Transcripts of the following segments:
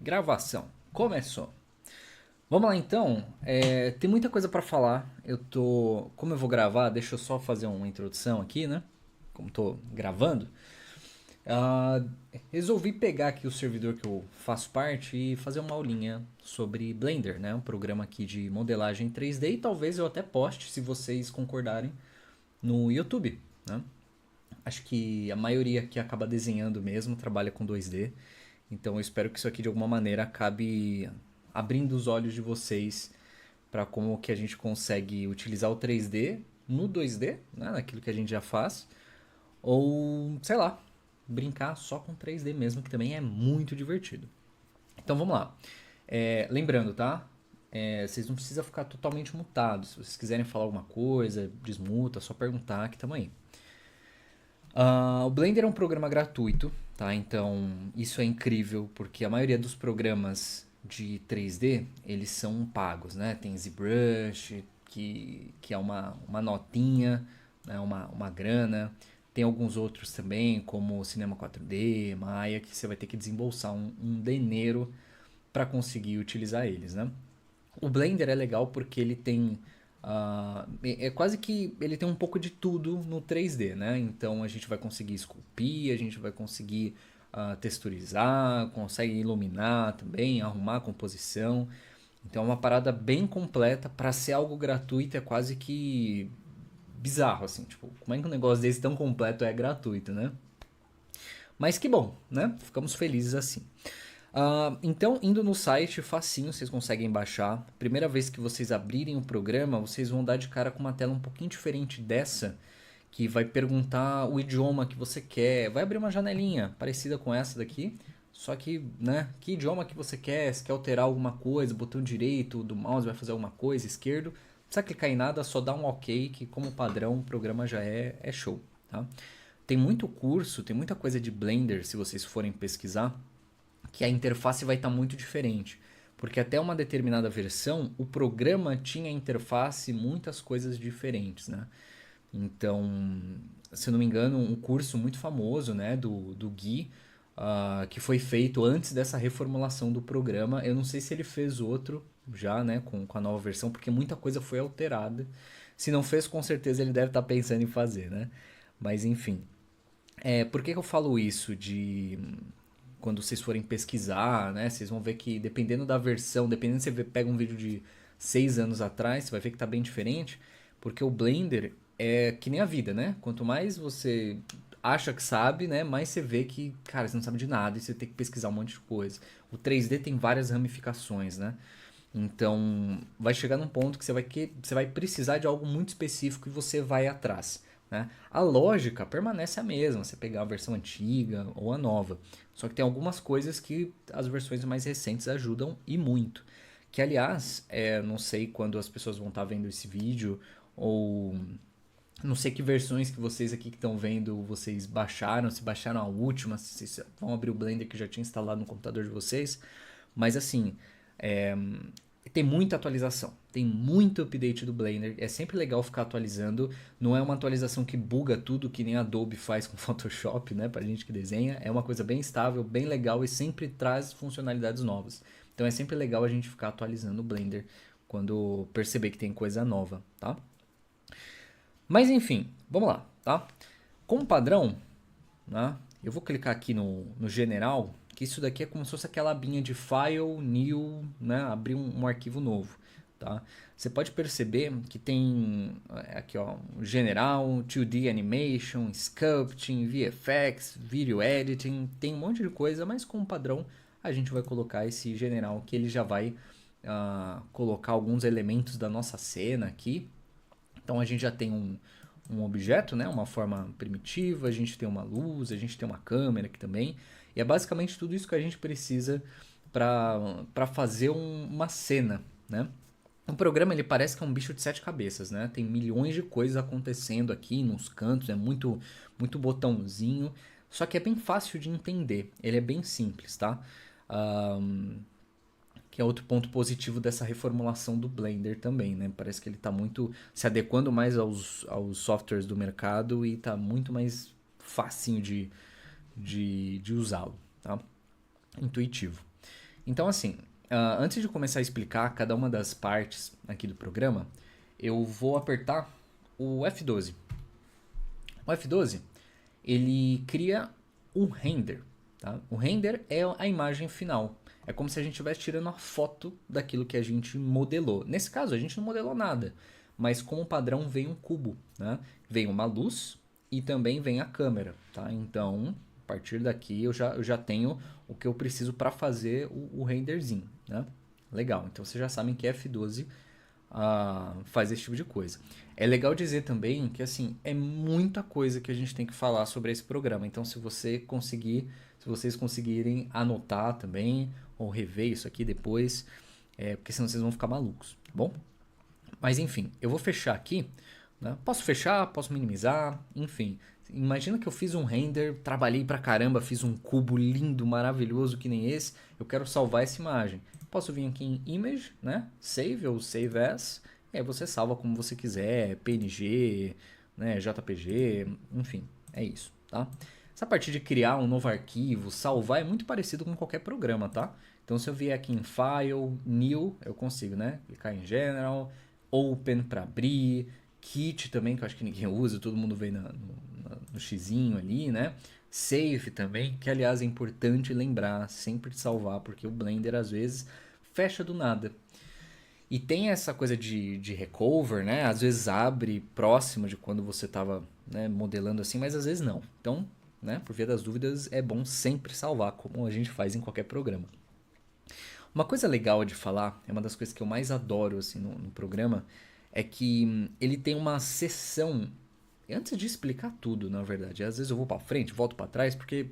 Gravação. Começou. Vamos lá então. Tem muita coisa pra falar. Como eu vou gravar, deixa eu só fazer uma introdução aqui, né? Como tô gravando. Ah, Resolvi pegar aqui o servidor que eu faço parte e fazer uma aulinha sobre Blender, né? Um programa aqui de modelagem 3D e talvez eu até poste, se vocês concordarem, no YouTube, né? Acho que a maioria que acaba desenhando mesmo trabalha com 2D. Então eu espero que isso aqui de alguma maneira acabe abrindo os olhos de vocês para como que a gente consegue utilizar o 3D no 2D, né, naquilo que a gente já faz, ou sei lá, brincar só com 3D mesmo, que também é muito divertido. Então vamos lá. Lembrando, tá? Vocês não precisam ficar totalmente mutados. Se vocês quiserem falar alguma coisa, desmuta, é só perguntar que tamo aí. O Blender é um programa gratuito, tá? Então isso é incrível porque a maioria dos programas de 3D eles são pagos, né? Tem ZBrush, que é uma notinha, né? Uma grana. Tem alguns outros também, como o Cinema 4D, Maya, que você vai ter que desembolsar um dinheiro para conseguir utilizar eles, né? O Blender é legal porque ele tem. É quase que ele tem um pouco de tudo no 3D, né? Então a gente vai conseguir esculpir, a gente vai conseguir texturizar, consegue iluminar também, arrumar a composição. Então é uma parada bem completa. Para ser algo gratuito é quase que bizarro, assim. Tipo, como é que um negócio desse tão completo é gratuito, né? Mas que bom, né? Ficamos felizes assim. Então, indo no site, facinho, vocês conseguem baixar. Primeira vez que vocês abrirem o programa, vocês vão dar de cara com uma tela um pouquinho diferente dessa, que vai perguntar o idioma que você quer. Vai abrir uma janelinha parecida com essa daqui, só que, né, que idioma que você quer? Se quer alterar alguma coisa, botão direito do mouse vai fazer alguma coisa, esquerdo. Não precisa clicar em nada, só dá um OK, que como padrão o programa já é show, tá? Tem muito curso, tem muita coisa de Blender, se vocês forem pesquisar, que a interface vai estar muito diferente. Porque até uma determinada versão, o programa tinha interface muitas coisas diferentes, né? Então, se eu não me engano, um curso muito famoso, né, do Gui, que foi feito antes dessa reformulação do programa. Eu não sei se ele fez outro já, né, com a nova versão, porque muita coisa foi alterada. Se não fez, com certeza ele deve estar pensando em fazer, né? Mas enfim. Por que eu falo isso de quando vocês forem pesquisar, né? Vocês vão ver que dependendo da versão, dependendo se você pega um vídeo de 6 anos atrás, você vai ver que tá bem diferente, porque o Blender é que nem a vida, né? Quanto mais você acha que sabe, né, mais você vê que, cara, você não sabe de nada e você tem que pesquisar um monte de coisa. O 3D tem várias ramificações, né? Então, vai chegar num ponto que você vai precisar de algo muito específico e você vai atrás, né? A lógica permanece a mesma, você pegar a versão antiga ou a nova. Só que tem algumas coisas que as versões mais recentes ajudam e muito. Que, aliás, não sei quando as pessoas vão estar vendo esse vídeo ou não sei que versões que vocês aqui que estão vendo vocês baixaram, se baixaram a última, se vocês vão abrir o Blender que já tinha instalado no computador de vocês. Mas assim, é, tem muita atualização, tem muito update do Blender. É sempre legal ficar atualizando. Não é uma atualização que buga tudo que nem a Adobe faz com Photoshop, né? Pra gente que desenha. É uma coisa bem estável, bem legal e sempre traz funcionalidades novas. Então é sempre legal a gente ficar atualizando o Blender quando perceber que tem coisa nova, tá? Mas enfim, vamos lá, tá? Como padrão, né? Eu vou clicar aqui no general, que isso daqui é como se fosse aquela abinha de file, new, né? Abrir um arquivo novo, tá? Você pode perceber que tem aqui, ó, general, 2D animation, sculpting, VFX, video editing, tem um monte de coisa, mas como padrão a gente vai colocar esse general que ele já vai colocar alguns elementos da nossa cena aqui. Então a gente já tem um objeto, né? Uma forma primitiva, a gente tem uma luz, a gente tem uma câmera aqui também. E é basicamente tudo isso que a gente precisa para fazer uma cena, né? O programa ele parece que é um bicho de sete cabeças, né? Tem milhões de coisas acontecendo aqui nos cantos, é muito botãozinho, só que é bem fácil de entender. Ele é bem simples, tá? Que é outro ponto positivo dessa reformulação do Blender também, né? Parece que ele está muito se adequando mais aos softwares do mercado e está muito mais facinho de usá-lo, tá? Intuitivo. Então, assim, antes de começar a explicar cada uma das partes aqui do programa, eu vou apertar o F12. O F12, ele cria um render, tá? O render é a imagem final. É como se a gente estivesse tirando a foto daquilo que a gente modelou. Nesse caso, a gente não modelou nada, mas como padrão vem um cubo, né? Vem uma luz e também vem a câmera, tá? Então, a partir daqui eu já tenho o que eu preciso para fazer o renderzinho, né? Legal, então vocês já sabem que F12 faz esse tipo de coisa. É legal dizer também que assim é muita coisa que a gente tem que falar sobre esse programa. Então, se vocês conseguirem anotar também ou rever isso aqui depois, porque senão vocês vão ficar malucos, tá bom? Mas enfim, eu vou fechar aqui, né? Posso fechar, posso minimizar, enfim. Imagina que eu fiz um render, trabalhei pra caramba, fiz um cubo lindo, maravilhoso que nem esse. Eu quero salvar essa imagem. Posso vir aqui em Image, né? Save ou Save As. E aí você salva como você quiser, PNG, né? JPG, enfim, é isso, tá? Essa parte de criar um novo arquivo, salvar, é muito parecido com qualquer programa, tá? Então se eu vier aqui em File, New, eu consigo, né? Clicar em General, Open para abrir, Kit também, que eu acho que ninguém usa, todo mundo vê no xizinho ali, né? Save também, que aliás é importante lembrar sempre de salvar, porque o Blender às vezes fecha do nada. E tem essa coisa de recover, né? Às vezes abre próximo de quando você estava, né, modelando assim, mas às vezes não. Então, né, por via das dúvidas, é bom sempre salvar, como a gente faz em qualquer programa. Uma coisa legal de falar, é uma das coisas que eu mais adoro assim, no programa, é que ele tem uma seção. Antes de explicar tudo, na verdade, às vezes eu vou para frente, volto para trás, porque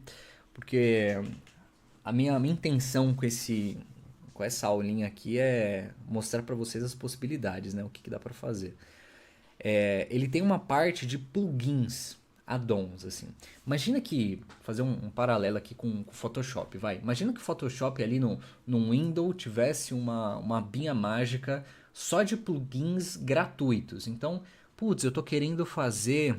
a minha intenção com essa aulinha aqui é mostrar para vocês as possibilidades, né? O que dá para fazer. Ele tem uma parte de plugins, add-ons, assim. Imagina que, fazer um paralelo aqui com o Photoshop, vai. Imagina que o Photoshop ali no Windows tivesse uma abinha mágica só de plugins gratuitos. Então, putz, eu tô querendo fazer.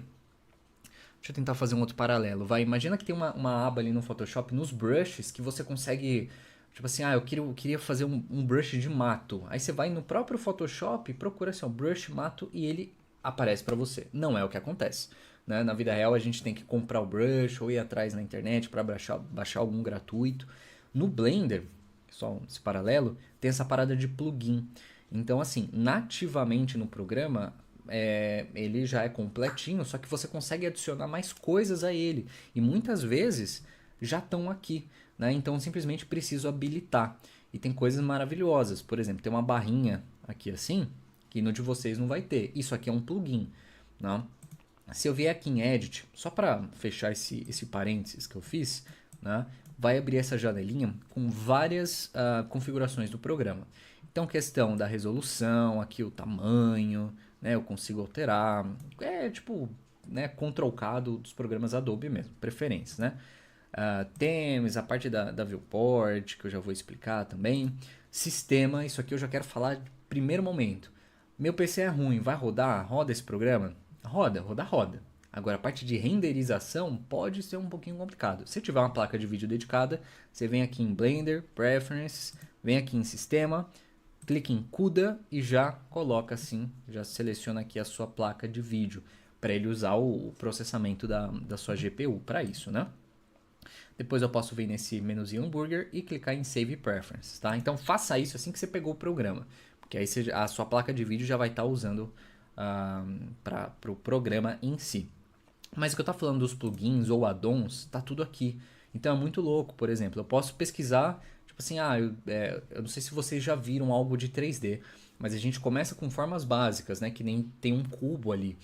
Deixa eu tentar fazer um outro paralelo, vai. Imagina que tem uma aba ali no Photoshop, nos brushes, que você consegue. Tipo assim, eu queria fazer um brush de mato. Aí você vai no próprio Photoshop, procura assim, ó, brush mato e ele aparece para você. Não é o que acontece. Né? Na vida real a gente tem que comprar o brush ou ir atrás na internet para baixar algum gratuito. No Blender, só esse paralelo, tem essa parada de plugin. Então, assim, nativamente no programa, ele já é completinho, só que você consegue adicionar mais coisas a ele. E muitas vezes já estão aqui, né? Então simplesmente preciso habilitar. E tem coisas maravilhosas. Por exemplo, tem uma barrinha aqui assim, que no de vocês não vai ter. Isso aqui é um plugin, né? Se eu vier aqui em Edit, só para fechar esse parênteses que eu fiz, né? Vai abrir essa janelinha com várias configurações do programa. Então, questão da resolução, aqui o tamanho, né? Eu consigo alterar. É tipo, né? Ctrl K dos programas Adobe mesmo, preferências, né? Themes, a parte da viewport, que eu já vou explicar também. Sistema, isso aqui eu já quero falar de primeiro momento. Meu PC é ruim, vai rodar? Roda esse programa? Roda. Agora, a parte de renderização pode ser um pouquinho complicado. Se tiver uma placa de vídeo dedicada, você vem aqui em Blender, Preferences, vem aqui em Sistema, clica em CUDA e já coloca assim, já seleciona aqui a sua placa de vídeo para ele usar o processamento da sua GPU para isso, né? Depois eu posso vir nesse menuzinho hambúrguer e clicar em Save Preferences, tá? Então faça isso assim que você pegou o programa, porque aí a sua placa de vídeo já vai estar usando para o programa em si. Mas o que eu estou falando dos plugins ou add-ons, tá tudo aqui. Então é muito louco, por exemplo, eu posso pesquisar, tipo assim, eu não sei se vocês já viram algo de 3D, mas a gente começa com formas básicas, né? Que nem tem um cubo ali.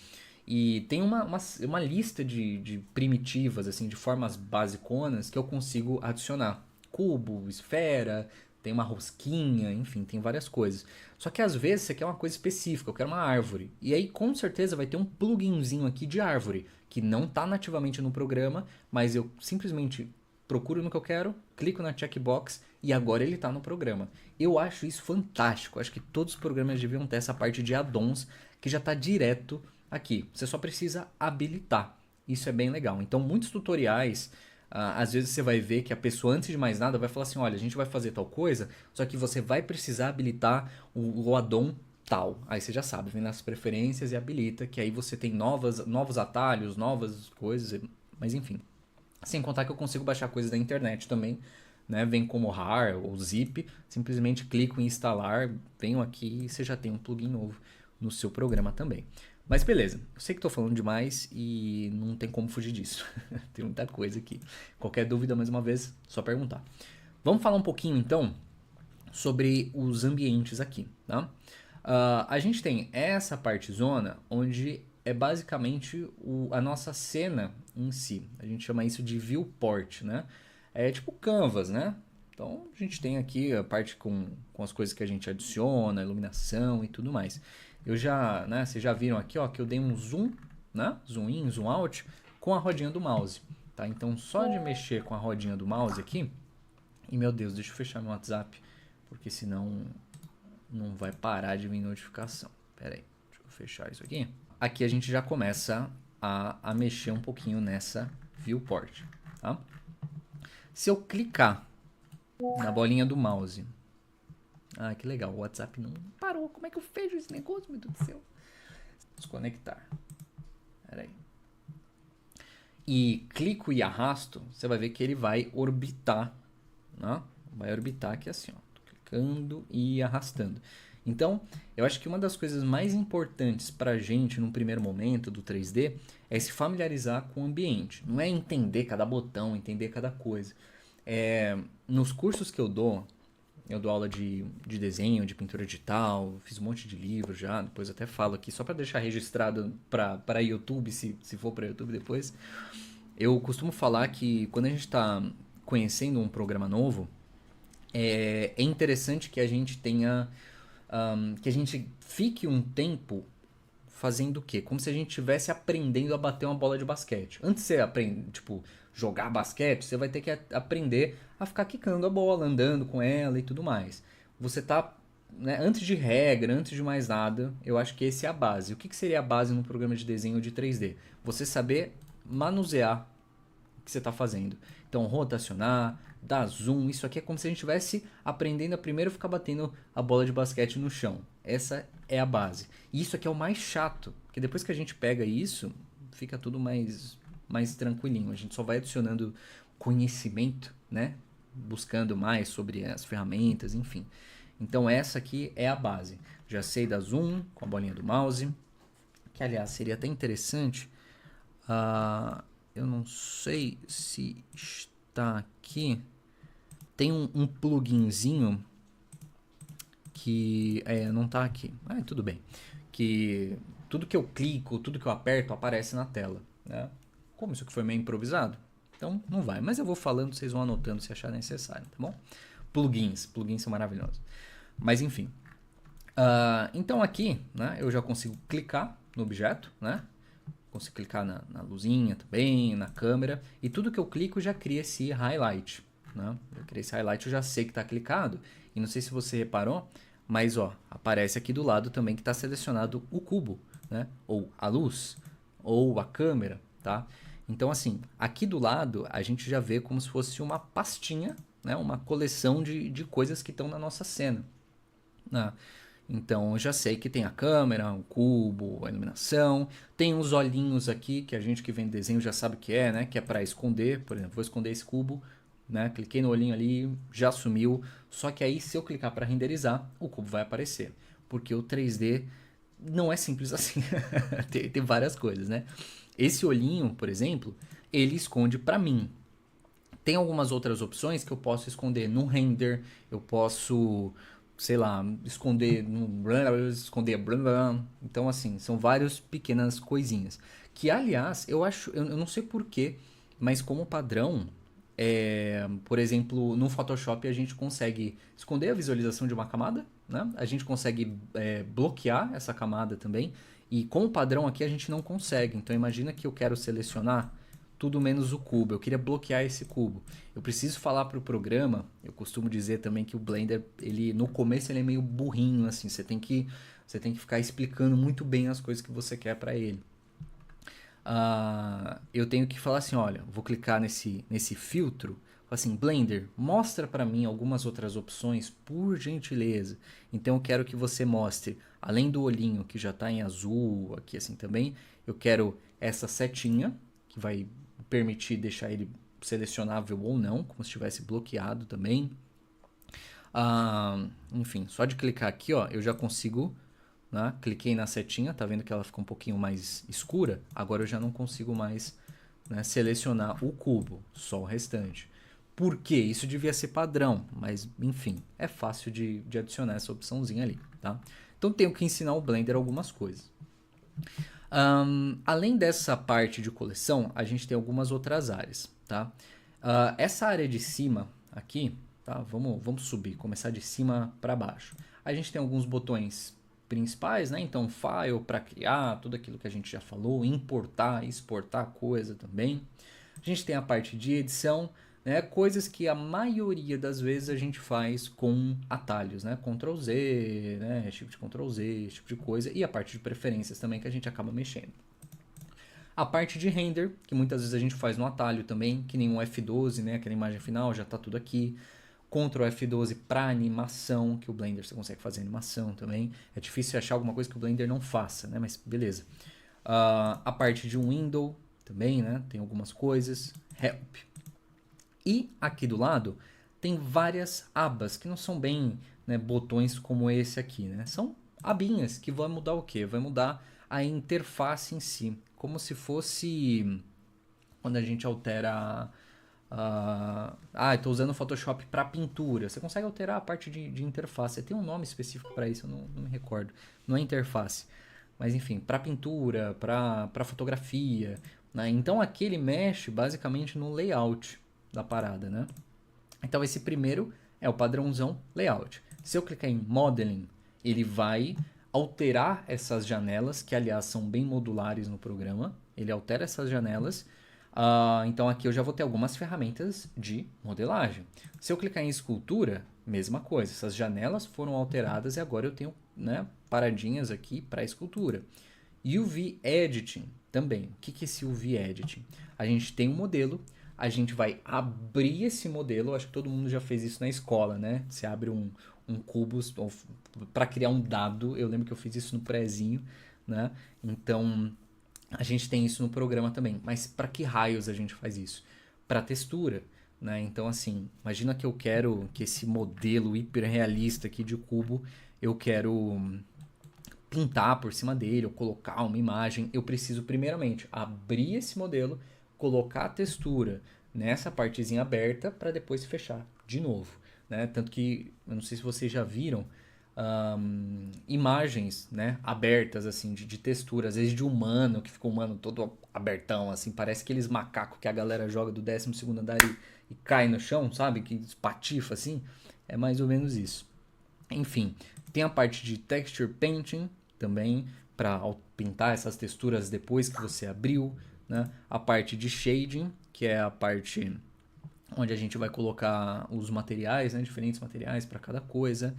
E tem uma lista de primitivas, assim, de formas basiconas que eu consigo adicionar. Cubo, esfera, tem uma rosquinha, enfim, tem várias coisas. Só que às vezes você quer uma coisa específica, eu quero uma árvore. E aí com certeza vai ter um pluginzinho aqui de árvore, que não está nativamente no programa, mas eu simplesmente procuro no que eu quero, clico na checkbox e agora ele está no programa. Eu acho isso fantástico. Acho que todos os programas deviam ter essa parte de add-ons que já está direto aqui. Você só precisa habilitar. Isso é bem legal. Então, muitos tutoriais Às vezes você vai ver que a pessoa, antes de mais nada, vai falar assim, olha, a gente vai fazer tal coisa, só que você vai precisar habilitar o addon tal. Aí você já sabe, vem nas preferências e habilita, que aí você tem novos atalhos, novas coisas, mas enfim. Sem contar que eu consigo baixar coisas da internet também, né? Vem como RAR ou zip, simplesmente clico em instalar, venho aqui e você já tem um plugin novo no seu programa também. Mas beleza, eu sei que estou falando demais e não tem como fugir disso. Tem muita coisa aqui. Qualquer dúvida, mais uma vez, só perguntar. Vamos falar um pouquinho então sobre os ambientes aqui, tá? A gente tem essa parte zona onde é basicamente a nossa cena em si. A gente chama isso de viewport, né? É tipo canvas, né? Então a gente tem aqui a parte com as coisas que a gente adiciona, iluminação e tudo mais. Eu já, né? Vocês já viram aqui, ó, que eu dei um zoom, né? Zoom in, zoom out com a rodinha do mouse, tá? Então só de mexer com a rodinha do mouse aqui, e meu Deus, deixa eu fechar meu WhatsApp, porque senão não vai parar de vir notificação. Pera aí, deixa eu fechar isso aqui. Aqui a gente já começa a mexer um pouquinho nessa viewport, tá? Se eu clicar na bolinha do mouse... Ah, que legal, o WhatsApp não parou. Como é que eu fecho esse negócio, meu Deus do céu? Desconectar. Pera aí. E clico e arrasto, você vai ver que ele vai orbitar, né? Vai orbitar aqui assim, ó. Tô clicando e arrastando. Então, eu acho que uma das coisas mais importantes pra gente num primeiro momento do 3D é se familiarizar com o ambiente. Não é entender cada botão, entender cada coisa. Nos cursos que eu dou aula de desenho, de pintura digital, fiz um monte de livro já, depois até falo aqui, só para deixar registrado para YouTube, se for para YouTube depois. Eu costumo falar que quando a gente está conhecendo um programa novo, é interessante que a gente tenha, que a gente fique um tempo fazendo o quê? Como se a gente estivesse aprendendo a bater uma bola de basquete. Antes de você aprender, tipo, jogar basquete, você vai ter que aprender a ficar quicando a bola, andando com ela e tudo mais. Você tá, né, antes de regra, antes de mais nada, eu acho que essa é a base. O que seria a base no programa de desenho de 3D? Você saber manusear o que você está fazendo. Então, rotacionar, dar zoom, isso aqui é como se a gente estivesse aprendendo a primeiro ficar batendo a bola de basquete no chão. Essa é a base. E isso aqui é o mais chato, porque depois que a gente pega isso, fica tudo mais tranquilinho. A gente só vai adicionando conhecimento, né? Buscando mais sobre as ferramentas, enfim. Então essa aqui é a base. Já sei dar zoom com a bolinha do mouse, que aliás seria até interessante. Eu não sei se está aqui. Tem um pluginzinho que não está aqui. Tudo bem. Que tudo que eu clico, tudo que eu aperto aparece na tela, né? Como isso que foi meio improvisado, então não vai. Mas eu vou falando, vocês vão anotando se achar necessário, tá bom? Plugins são maravilhosos. Mas enfim. Então aqui, né, eu já consigo clicar no objeto, né? Consigo clicar na luzinha também, na câmera. E tudo que eu clico já cria esse highlight, né? Eu criei esse highlight, eu já sei que está clicado. E não sei se você reparou, mas ó, aparece aqui do lado também que está selecionado o cubo, né? Ou a luz, ou a câmera, tá? Então assim, aqui do lado a gente já vê como se fosse uma pastinha, né? Uma coleção de coisas que estão na nossa cena, né? Então eu já sei que tem a câmera, o cubo, a iluminação, tem uns olhinhos aqui que a gente que vem de desenho já sabe o que é, né? Que é para esconder, por exemplo, vou esconder esse cubo, né? Cliquei no olhinho ali, já sumiu. Só que aí se eu clicar para renderizar, o cubo vai aparecer, porque o 3D não é simples assim. tem várias coisas, né? Esse olhinho, por exemplo, ele esconde para mim. Tem algumas outras opções que eu posso esconder no render, eu posso, sei lá, esconder no esconder. Então assim, são várias pequenas coisinhas. Que aliás, eu acho, eu não sei porquê, mas como padrão, por exemplo, no Photoshop a gente consegue esconder a visualização de uma camada, né? A gente consegue bloquear essa camada também. E como padrão aqui a gente não consegue. Então imagina que eu quero selecionar tudo menos o cubo. Eu queria bloquear esse cubo. Eu preciso falar para o programa. Eu costumo dizer também que o Blender, ele no começo ele é meio burrinho assim. Você tem que ficar explicando muito bem as coisas que você quer para ele. eu tenho que falar assim, olha, vou clicar nesse filtro, falar assim, Blender, mostra para mim algumas outras opções, por gentileza. Então eu quero que você mostre, além do olhinho que já está em azul, aqui assim também, eu quero essa setinha, que vai permitir deixar ele selecionável ou não, como se estivesse bloqueado também. Enfim, só de clicar aqui, ó, eu já consigo, né? Cliquei na setinha, tá vendo que ela ficou um pouquinho mais escura? Agora eu já não consigo mais, né, selecionar o cubo, só o restante. Por quê? Isso devia ser padrão, mas enfim, é fácil de adicionar essa opçãozinha ali, tá? Então tenho que ensinar o Blender algumas coisas. Além dessa parte de coleção, a gente tem algumas outras áreas, tá? Essa área de cima aqui, tá? Vamos subir, começar de cima para baixo. A gente tem alguns botões principais, né? Então, file para criar, tudo aquilo que a gente já falou, importar, exportar coisa também. A gente tem a parte de edição, né? Coisas que a maioria das vezes a gente faz com atalhos, né? Ctrl Z, né? Shift Ctrl Z, esse tipo de coisa. E a parte de preferências também que a gente acaba mexendo. A parte de render, que muitas vezes a gente faz no atalho também, que nem um F12, né? Aquela imagem final, já está tudo aqui. Ctrl F12 para animação, que o Blender você consegue fazer animação também. É difícil achar alguma coisa que o Blender não faça, né? Mas beleza. A parte de window também, né? Tem algumas coisas. Help. E aqui do lado tem várias abas, que não são bem, né, botões como esse aqui, né? São abinhas que vão mudar o quê? Vai mudar a interface em si. Como se fosse quando a gente altera... estou usando o Photoshop para pintura. Você consegue alterar a parte de interface. Tem um nome específico para isso, eu não me recordo. Não é interface. Mas enfim, para pintura, para fotografia. Né? Então aqui ele mexe basicamente no layout da parada, né? Então esse primeiro é o padrãozão layout. Se eu clicar em Modeling, ele vai alterar essas janelas, que aliás são bem modulares no programa. Ele altera essas janelas. Então aqui eu já vou ter algumas ferramentas de modelagem. Se eu clicar em escultura, mesma coisa. Essas janelas foram alteradas e agora eu tenho, né, paradinhas aqui para escultura. UV Editing também. O que é esse UV Editing? A gente tem um modelo, a gente vai abrir esse modelo, acho que todo mundo já fez isso na escola, né? Você abre um cubo para criar um dado, eu lembro que eu fiz isso no prézinho, né? Então, a gente tem isso no programa também. Mas para que raios a gente faz isso? Para textura, né? Então, assim, imagina que eu quero que esse modelo hiperrealista aqui de cubo, eu quero pintar por cima dele ou colocar uma imagem, eu preciso primeiramente abrir esse modelo, colocar a textura nessa partezinha aberta para depois fechar de novo, né? Tanto que eu não sei se vocês já viram imagens, né, abertas assim de textura, às vezes de humano que fica humano todo abertão assim, parece aqueles macacos que a galera joga do 12º andar e cai no chão, sabe, que espatifa assim, é mais ou menos isso. Enfim, tem a parte de texture painting também para pintar essas texturas depois que você abriu, né? A parte de shading, que é a parte onde a gente vai colocar os materiais, né? Diferentes materiais para cada coisa.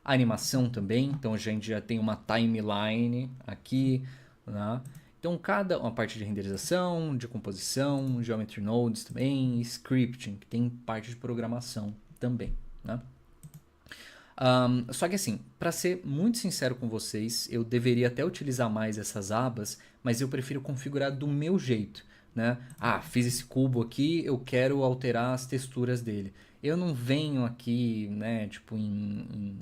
A animação também, então a gente já tem uma timeline aqui, né? Então cada uma parte de renderização, de composição, geometry nodes também, scripting, que tem parte de programação também, né? Só que assim, para ser muito sincero com vocês, eu deveria até utilizar mais essas abas, mas eu prefiro configurar do meu jeito, né? Fiz esse cubo aqui, eu quero alterar as texturas dele. Eu não venho aqui, né, tipo em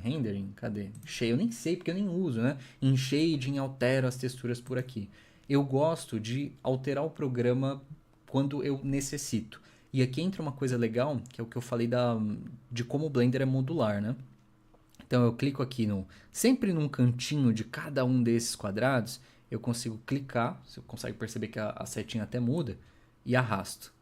rendering, cadê? Eu nem sei porque eu nem uso, né? Em shading altero as texturas por aqui. Eu gosto de alterar o programa quando eu necessito. E aqui entra uma coisa legal, que é o que eu falei de como o Blender é modular, né? Então eu clico aqui sempre num cantinho de cada um desses quadrados, eu consigo clicar, você consegue perceber que a setinha até muda, e arrasto.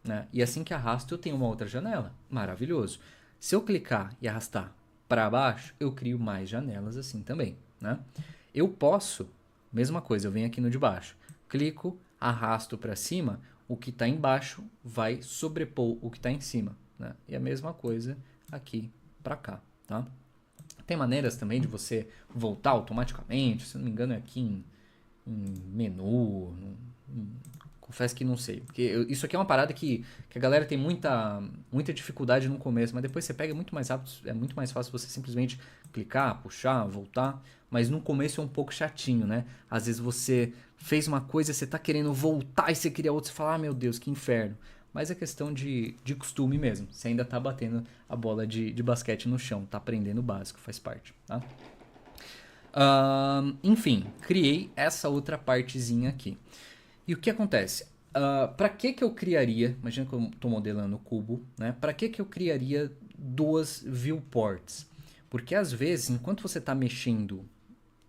Né? E assim que arrasto, eu tenho uma outra janela. Maravilhoso. Se eu clicar e arrastar para baixo, eu crio mais janelas assim também. Né? Eu posso, mesma coisa, eu venho aqui no de baixo, clico, arrasto para cima, o que está embaixo vai sobrepor o que está em cima. Né? E a mesma coisa aqui para cá. Tá? Tem maneiras também de você voltar automaticamente, se não me engano é aqui menu, confesso que não sei. Porque isso aqui é uma parada que a galera tem muita dificuldade no começo, mas depois você pega muito mais rápido, é muito mais fácil você simplesmente clicar, puxar, voltar. Mas no começo é um pouco chatinho, né? Às vezes você fez uma coisa, você tá querendo voltar e você cria outra, você fala, ah, meu Deus, que inferno. Mas é questão de costume mesmo. Você ainda tá batendo a bola de basquete no chão, tá aprendendo o básico, faz parte, tá? Enfim, criei essa outra partezinha aqui. E o que acontece? Para que eu criaria, imagina que eu estou modelando o cubo, né? Para que eu criaria duas viewports? Porque às vezes, enquanto você está mexendo,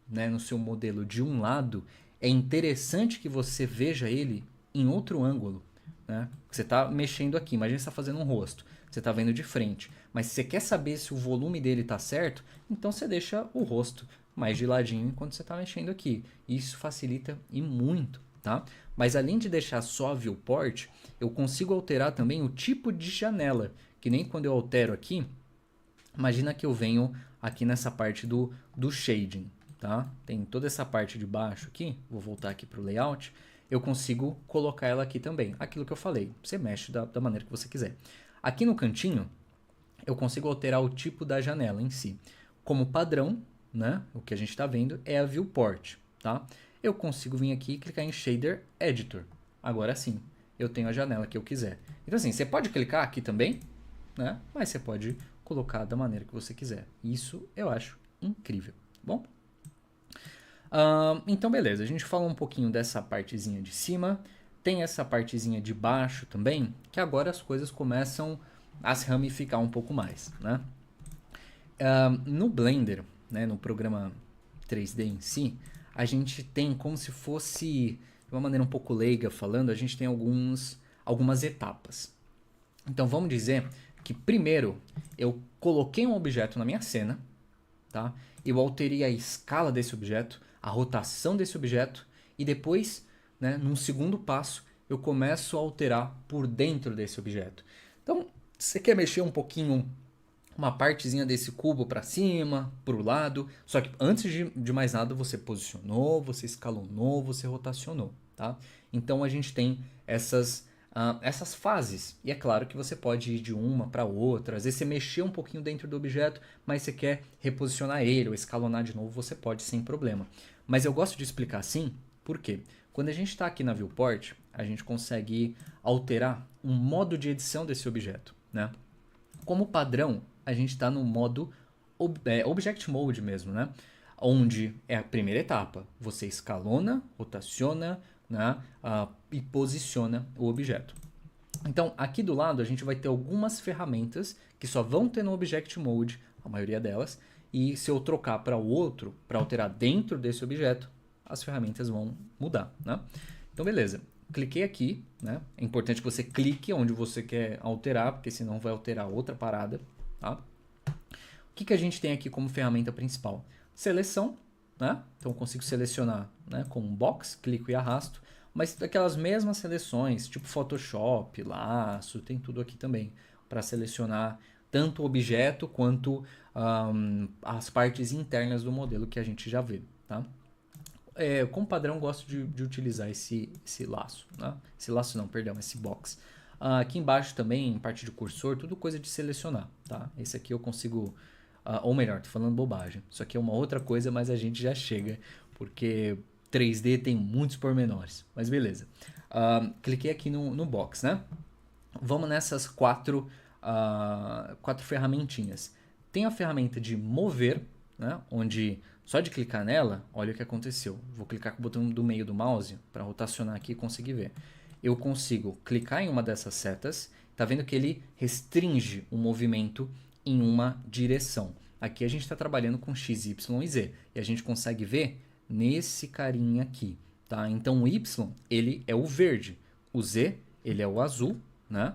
né, no seu modelo de um lado, é interessante que você veja ele em outro ângulo, né? Você está mexendo aqui, imagina você está fazendo um rosto, você está vendo de frente, mas se você quer saber se o volume dele está certo, então você deixa o rosto mais de ladinho enquanto você está mexendo aqui. Isso facilita e muito, tá? Mas além de deixar só a viewport, eu consigo alterar também o tipo de janela, que nem quando eu altero aqui, imagina que eu venho aqui nessa parte do shading, tá? Tem toda essa parte de baixo aqui, vou voltar aqui para o layout, eu consigo colocar ela aqui também. Aquilo que eu falei, você mexe da maneira que você quiser. Aqui no cantinho, eu consigo alterar o tipo da janela em si. Como padrão, né, o que a gente está vendo é a viewport, tá? Eu consigo vir aqui e clicar em Shader Editor. Agora sim, eu tenho a janela que eu quiser. Então assim, você pode clicar aqui também, né? Mas você pode colocar da maneira que você quiser. Isso eu acho incrível. Bom? Então beleza, a gente falou um pouquinho dessa partezinha de cima. Tem essa partezinha de baixo também, que agora as coisas começam a se ramificar um pouco mais, né? No Blender, né, no programa 3D em si, a gente tem como se fosse, de uma maneira um pouco leiga falando, a gente tem algumas etapas. Então vamos dizer que primeiro eu coloquei um objeto na minha cena, tá? Eu alterei a escala desse objeto, a rotação desse objeto e depois, né, num segundo passo, eu começo a alterar por dentro desse objeto. Então, você quer mexer um pouquinho uma partezinha desse cubo para cima, para o lado. Só que antes de mais nada, você posicionou, você escalonou, você rotacionou, tá? Então a gente tem essas fases. E é claro que você pode ir de uma para outra. Às vezes você mexeu um pouquinho dentro do objeto, mas você quer reposicionar ele ou escalonar de novo, você pode sem problema. Mas eu gosto de explicar assim, por quê? Quando a gente está aqui na viewport, a gente consegue alterar um modo de edição desse objeto, né? Como padrão, a gente está no modo Object Mode mesmo, né? Onde é a primeira etapa. Você escalona, rotaciona, né? E posiciona o objeto. Então, aqui do lado, a gente vai ter algumas ferramentas que só vão ter no Object Mode, a maioria delas. E se eu trocar para o outro, para alterar dentro desse objeto, as ferramentas vão mudar, né? Então, beleza. Cliquei aqui, né? É importante que você clique onde você quer alterar, porque senão vai alterar outra parada, tá? O que a gente tem aqui como ferramenta principal? Seleção, né? Então eu consigo selecionar, né, com um box, clico e arrasto, mas daquelas mesmas seleções, tipo Photoshop, laço, tem tudo aqui também, para selecionar tanto o objeto quanto as partes internas do modelo que a gente já vê, tá? Como padrão, gosto de utilizar esse laço, né? Esse laço não, perdão, esse box. Aqui embaixo também, em parte de cursor, tudo coisa de selecionar, tá? Esse aqui eu consigo, ou melhor, tô falando bobagem. Isso aqui é uma outra coisa, mas a gente já chega, porque 3D tem muitos pormenores. Mas beleza. Cliquei aqui no box, né? Vamos nessas quatro ferramentinhas. Tem a ferramenta de mover, né? Onde só de clicar nela, olha o que aconteceu. Vou clicar com o botão do meio do mouse para rotacionar aqui e conseguir ver. Eu consigo clicar em uma dessas setas, tá vendo que ele restringe o movimento em uma direção. Aqui a gente está trabalhando com X, Y e Z, e a gente consegue ver nesse carinha aqui, tá? Então o Y, ele é o verde, o Z, ele é o azul, né?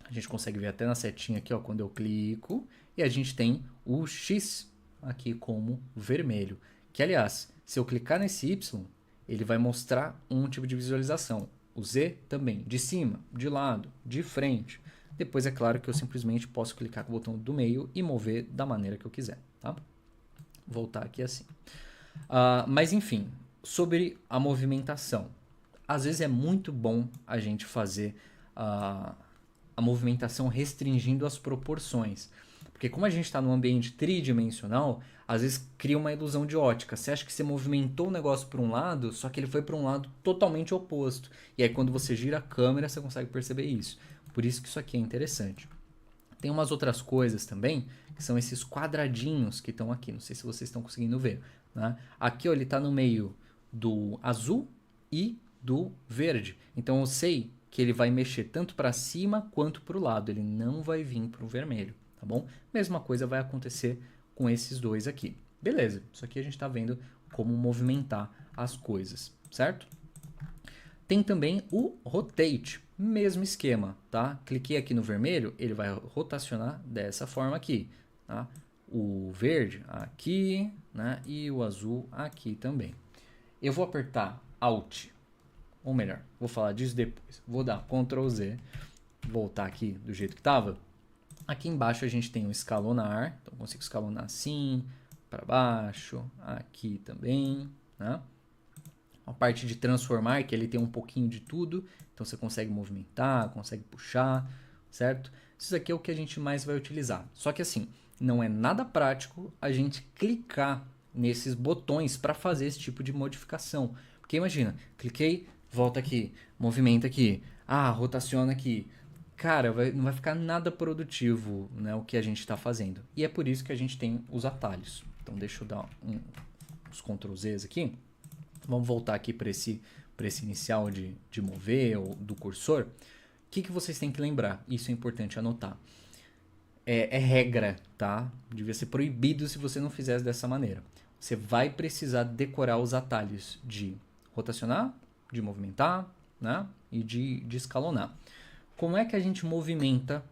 A gente consegue ver até na setinha aqui, ó, quando eu clico, e a gente tem o X aqui como vermelho, que aliás, se eu clicar nesse Y, ele vai mostrar um tipo de visualização. O Z também, de cima, de lado, de frente. Depois é claro que eu simplesmente posso clicar com o botão do meio e mover da maneira que eu quiser, tá? Voltar aqui assim. Mas enfim, sobre a movimentação. Às vezes é muito bom a gente fazer a movimentação restringindo as proporções. Porque como a gente está num ambiente tridimensional, às vezes cria uma ilusão de ótica. Você acha que você movimentou o negócio para um lado, só que ele foi para um lado totalmente oposto. E aí quando você gira a câmera, você consegue perceber isso. Por isso que isso aqui é interessante. Tem umas outras coisas também, que são esses quadradinhos que estão aqui. Não sei se vocês estão conseguindo ver. Né? Aqui ó, ele está no meio do azul e do verde. Então eu sei que ele vai mexer tanto para cima quanto para o lado. Ele não vai vir para o vermelho, tá bom? Mesma coisa vai acontecer com esses dois aqui. Beleza, isso aqui a gente está vendo como movimentar as coisas, certo? Tem também o rotate, mesmo esquema, tá? Cliquei aqui no vermelho, ele vai rotacionar dessa forma aqui, tá? O verde aqui, né? E o azul aqui também. Eu vou apertar Alt, ou melhor, vou falar disso depois. Vou dar Ctrl Z, voltar aqui do jeito que estava. Aqui embaixo a gente tem o escalonar, então eu consigo escalonar assim, para baixo, aqui também, né? A parte de transformar, que ele tem um pouquinho de tudo, então você consegue movimentar, consegue puxar, certo? Isso aqui é o que a gente mais vai utilizar. Só que assim, não é nada prático a gente clicar nesses botões para fazer esse tipo de modificação. Porque imagina, cliquei, volta aqui, movimenta aqui, rotaciona aqui. Cara, não vai ficar nada produtivo, né, o que a gente está fazendo. E é por isso que a gente tem os atalhos. Então deixa eu dar uns Ctrl Zs aqui. Vamos voltar aqui para esse inicial de mover ou do cursor. O que vocês têm que lembrar? Isso é importante anotar. É regra, tá? Devia ser proibido se você não fizesse dessa maneira. Você vai precisar decorar os atalhos de rotacionar, de movimentar, né? E de escalonar. Como é que a gente movimenta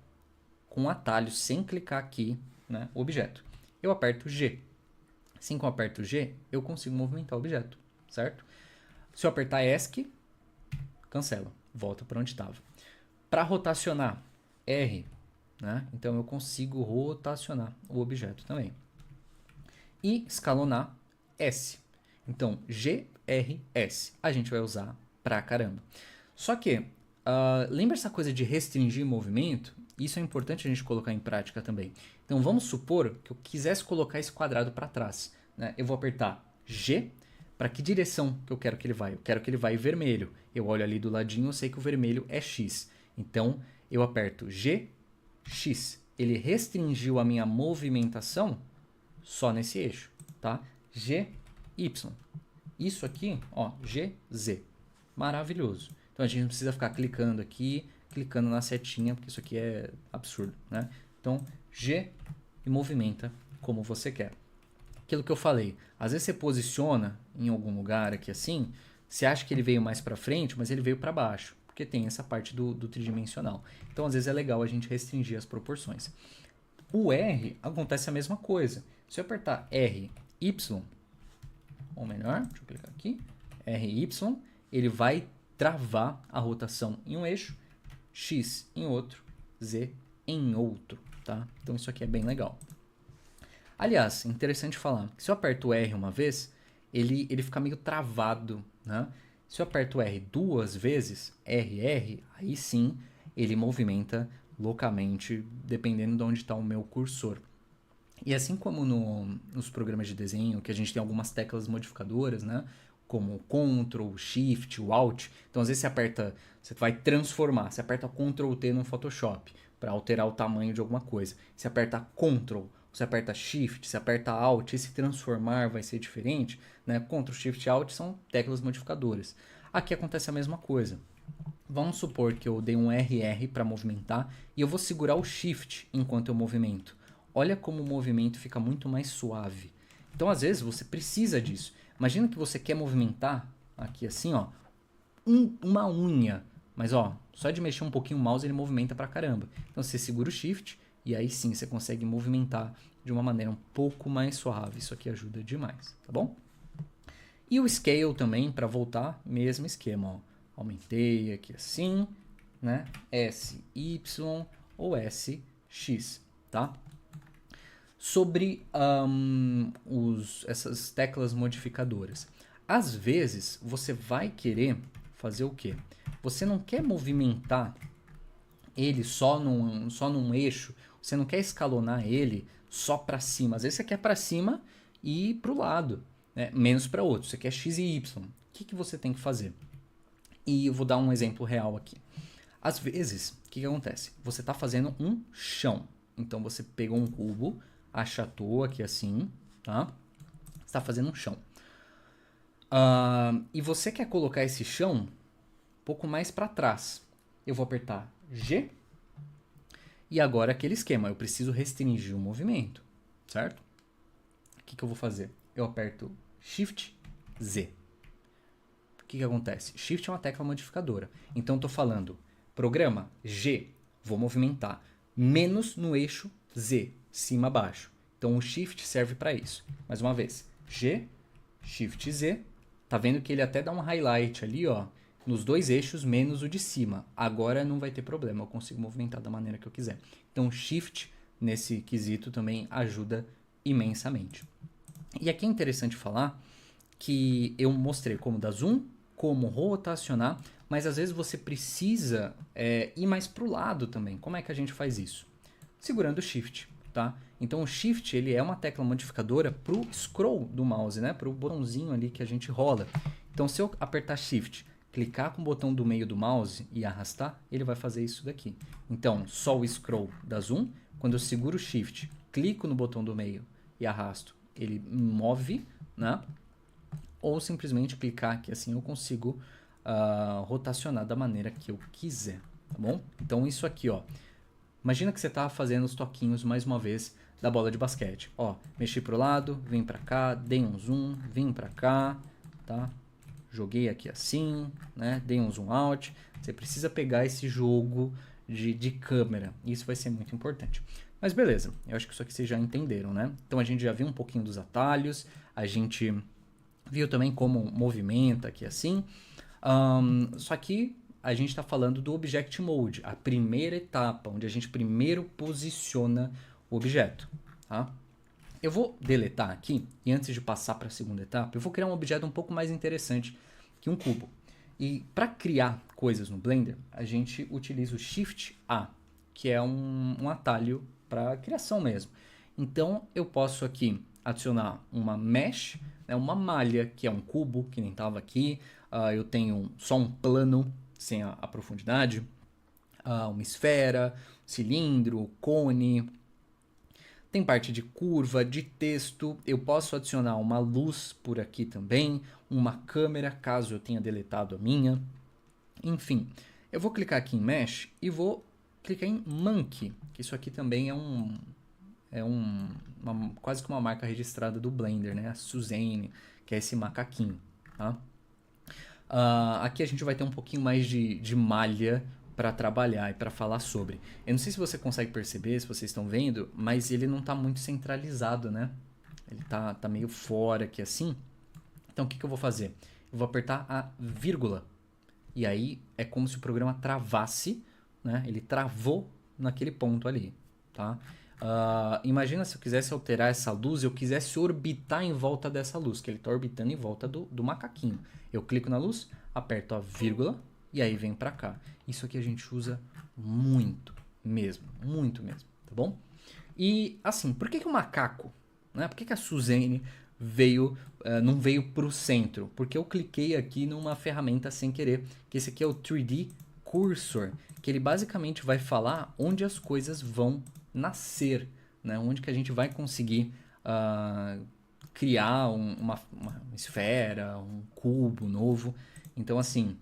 com atalhos sem clicar aqui, né, o objeto? Eu aperto G. Assim que eu aperto G, eu consigo movimentar o objeto, certo? Se eu apertar ESC, cancela, volta para onde estava. Para rotacionar, R, né? Então eu consigo rotacionar o objeto também. E escalonar, S. Então G, R, S. A gente vai usar pra caramba. Só que, lembra essa coisa de restringir movimento? Isso é importante a gente colocar em prática também. Então vamos supor que eu quisesse colocar esse quadrado para trás, né? Eu vou apertar G. Para que direção que eu quero que ele vá? Eu quero que ele vá vermelho. Eu olho ali do ladinho, eu sei que o vermelho é X. Então, eu aperto G, X. Ele restringiu a minha movimentação só nesse eixo, tá? G, Y. Isso aqui, ó, G, Z. Maravilhoso. Então, a gente não precisa ficar clicando aqui, clicando na setinha, porque isso aqui é absurdo, né? Então, G e movimenta como você quer. Aquilo que eu falei, às vezes você posiciona em algum lugar aqui assim, você acha que ele veio mais para frente, mas ele veio para baixo, porque tem essa parte do tridimensional. Então, às vezes é legal a gente restringir as proporções. O R acontece a mesma coisa. Se eu apertar R, Y, ou melhor, deixa eu clicar aqui, R, Y, ele vai travar a rotação em um eixo, X em outro, Z em outro, tá? Então, isso aqui é bem legal. Aliás, interessante falar, se eu aperto o R uma vez, ele fica meio travado, né? Se eu aperto o R duas vezes, R, aí sim ele movimenta loucamente, dependendo de onde está o meu cursor. E assim como nos programas de desenho, que a gente tem algumas teclas modificadoras, né? Como o Ctrl, Shift, o Alt. Então, às vezes você aperta, você vai transformar, você aperta Ctrl T no Photoshop para alterar o tamanho de alguma coisa. Você aperta Ctrl, você aperta Shift, você aperta Alt, esse transformar vai ser diferente, né? Ctrl, Shift, Alt são teclas modificadoras. Aqui acontece a mesma coisa. Vamos supor que eu dei um RR para movimentar e eu vou segurar o Shift enquanto eu movimento. Olha como o movimento fica muito mais suave. Então, às vezes, você precisa disso. Imagina que você quer movimentar aqui assim, ó, uma unha. Mas, ó, só de mexer um pouquinho o mouse, ele movimenta pra caramba. Então, você segura o Shift e aí sim você consegue movimentar de uma maneira um pouco mais suave. Isso aqui ajuda demais, tá bom? E o Scale também, para voltar, mesmo esquema, ó. Aumentei aqui assim, né? SY ou SX, tá? Sobre essas teclas modificadoras. Às vezes, você vai querer fazer o quê? Você não quer movimentar ele só num eixo, você não quer escalonar ele só para cima. Às vezes você quer para cima e para o lado, né? Menos para outro. Você quer x e y. O que você tem que fazer? E eu vou dar um exemplo real aqui. Às vezes, o que acontece? Você está fazendo um chão. Então você pegou um cubo, achatou aqui assim, tá? Você está fazendo um chão. E você quer colocar esse chão um pouco mais para trás. Eu vou apertar G. E agora aquele esquema, eu preciso restringir o movimento, certo? O que eu vou fazer? Eu aperto Shift Z. O que acontece? Shift é uma tecla modificadora. Então estou falando, programa G, vou movimentar, menos no eixo Z, cima baixo. Então o Shift serve para isso. Mais uma vez, G, Shift Z. Tá vendo que ele até dá um highlight ali, ó, nos dois eixos menos o de cima. Agora não vai ter problema, eu consigo movimentar da maneira que eu quiser. Então Shift nesse quesito também ajuda imensamente. E aqui é interessante falar que eu mostrei como dar zoom, como rotacionar, mas às vezes você precisa ir mais para o lado também. Como é que a gente faz isso? Segurando o Shift, tá? Então o Shift ele é uma tecla modificadora para o scroll do mouse, né? Para o botãozinho ali que a gente rola. Então se eu apertar Shift, clicar com o botão do meio do mouse e arrastar, ele vai fazer isso daqui. Então só o scroll dá zoom. Quando eu seguro o Shift, clico no botão do meio e arrasto, ele move, né? Ou simplesmente clicar aqui assim eu consigo rotacionar da maneira que eu quiser, tá bom? Então isso aqui, ó. Imagina que você está fazendo os toquinhos mais uma vez da bola de basquete. Ó, mexi pro lado, vim para cá, dei um zoom, vim para cá, tá? Joguei aqui assim, né? Dei um zoom out. Você precisa pegar esse jogo de câmera. Isso vai ser muito importante. Mas beleza, eu acho que isso aqui vocês já entenderam, né? Então a gente já viu um pouquinho dos atalhos, a gente viu também como movimenta aqui assim. Só que a gente está falando do Object Mode, a primeira etapa, onde a gente primeiro posiciona o objeto. Tá? Eu vou deletar aqui, e antes de passar para a segunda etapa, eu vou criar um objeto um pouco mais interessante que um cubo. E para criar coisas no Blender, a gente utiliza o Shift A, que é um atalho para criação mesmo. Então eu posso aqui adicionar uma mesh, né, uma malha, que é um cubo, que nem estava aqui. Eu tenho só um plano sem a profundidade, uma esfera, cilindro, cone. Tem parte de curva, de texto. Eu posso adicionar uma luz por aqui também, uma câmera, caso eu tenha deletado a minha. Enfim, eu vou clicar aqui em Mesh e vou clicar em Monkey, que isso aqui também quase que uma marca registrada do Blender, né? A Suzanne, que é esse macaquinho, tá? Aqui a gente vai ter um pouquinho mais de malha para trabalhar e para falar sobre. Eu não sei se você consegue perceber, se vocês estão vendo, mas ele não está muito centralizado, né? Ele tá meio fora aqui assim. Então o que eu vou fazer? Eu vou apertar a vírgula. E aí é como se o programa travasse, né? Ele travou naquele ponto ali, tá? Imagina se eu quisesse alterar essa luz, eu quisesse orbitar em volta dessa luz, que ele está orbitando em volta do macaquinho. Eu clico na luz, aperto a vírgula e aí vem para cá. Isso aqui a gente usa muito mesmo, tá bom? E assim, por que o macaco, né? Por que a Suzanne não veio para o centro? Porque eu cliquei aqui numa ferramenta sem querer, que esse aqui é o 3D Cursor, que ele basicamente vai falar onde as coisas vão nascer, né? Onde que a gente vai conseguir criar uma esfera, um cubo novo. Então, assim,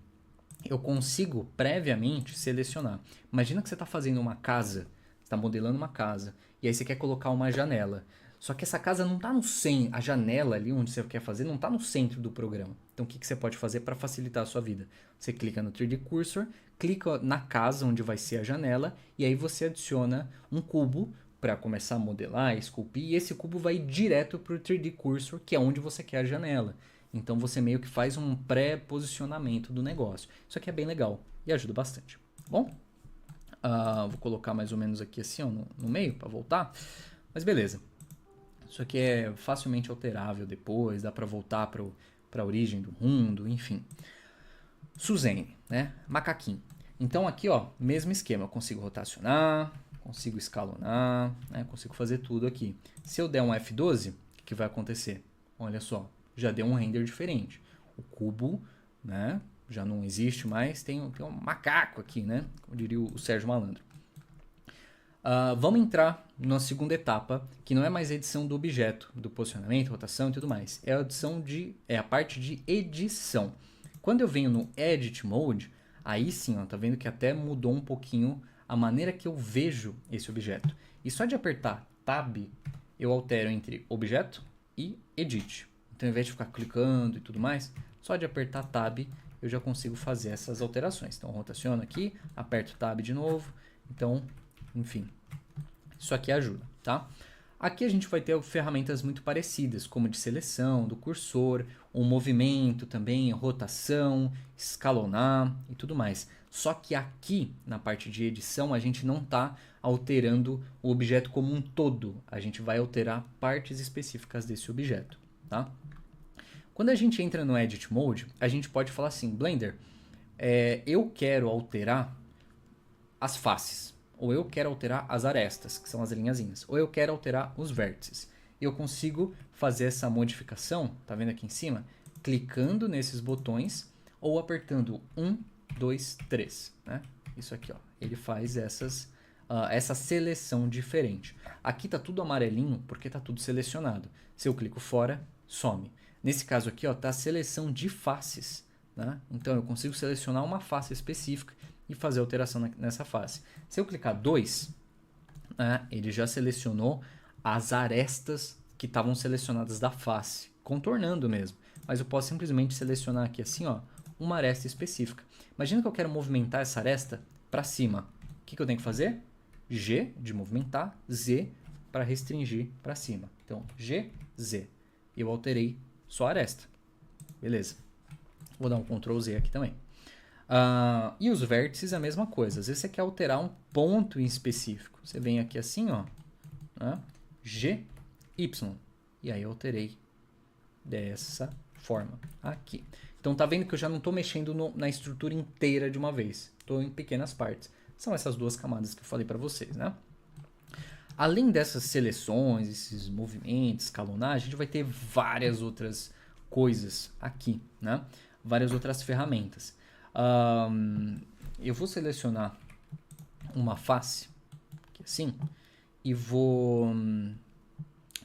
eu consigo previamente selecionar. Imagina que você está fazendo uma casa, está modelando uma casa, e aí você quer colocar uma janela. Só que essa casa não está no centro, a janela ali onde você quer fazer não está no centro do programa. Então o que você pode fazer para facilitar a sua vida? Você clica no 3D Cursor, clica na casa onde vai ser a janela, e aí você adiciona um cubo para começar a modelar, esculpir, e esse cubo vai direto para o 3D Cursor, que é onde você quer a janela. Então você meio que faz um pré-posicionamento do negócio. Isso aqui é bem legal e ajuda bastante. Bom, vou colocar mais ou menos aqui assim ó, no meio para voltar. Mas beleza. Isso aqui é facilmente alterável depois, dá para voltar para para a origem do mundo, enfim. Suzane, né? Macaquinho. Então aqui, ó, mesmo esquema, eu consigo rotacionar, consigo escalonar, né? Consigo fazer tudo aqui. Se eu der um F12, o que vai acontecer? Olha só, já deu um render diferente. O cubo, né? Já não existe mais, tem um macaco aqui, né? Como diria o Sérgio Malandro. Vamos entrar na segunda etapa, que não é mais a edição do objeto, do posicionamento, rotação e tudo mais. É a parte de edição. Quando eu venho no Edit Mode, aí sim, ó, tá vendo que até mudou um pouquinho a maneira que eu vejo esse objeto. E só de apertar Tab, eu altero entre Objeto e Edit. Então, ao invés de ficar clicando e tudo mais, só de apertar Tab, eu já consigo fazer essas alterações. Então, rotaciono aqui, aperto Tab de novo. Então, enfim, isso aqui ajuda, tá? Aqui a gente vai ter ferramentas muito parecidas, como de seleção, do cursor, o movimento também, rotação, escalonar e tudo mais. Só que aqui, na parte de edição, a gente não está alterando o objeto como um todo. A gente vai alterar partes específicas desse objeto, tá? Quando a gente entra no Edit Mode, a gente pode falar assim, Blender, eu quero alterar as faces. Ou eu quero alterar as arestas, que são as linhazinhas. Ou eu quero alterar os vértices. Eu consigo fazer essa modificação, tá vendo aqui em cima? Clicando nesses botões ou apertando 1, 2, 3. Né? Isso aqui, ó. Ele faz essa seleção diferente. Aqui tá tudo amarelinho porque tá tudo selecionado. Se eu clico fora, some. Nesse caso aqui, ó, tá a seleção de faces. Né? Então eu consigo selecionar uma face específica e fazer alteração nessa face. Se eu clicar 2, né, ele já selecionou as arestas que estavam selecionadas da face, contornando mesmo. Mas eu posso simplesmente selecionar aqui assim, ó, uma aresta específica. Imagina que eu quero movimentar essa aresta para cima. O que eu tenho que fazer? G de movimentar, Z para restringir para cima. Então, G, Z. Eu alterei só a aresta. Beleza. Vou dar um Ctrl Z aqui também. E os vértices a mesma coisa. Às vezes você quer alterar um ponto em específico. Você vem aqui assim, ó, né? G, Y. E aí eu alterei dessa forma aqui. Então tá vendo que eu já não estou mexendo na estrutura inteira de uma vez. Estou em pequenas partes. São essas duas camadas que eu falei para vocês, né? Além dessas seleções, esses movimentos, escalonar, a gente vai ter várias outras coisas aqui, né? Várias outras ferramentas. Eu vou selecionar uma face, aqui assim, e vou...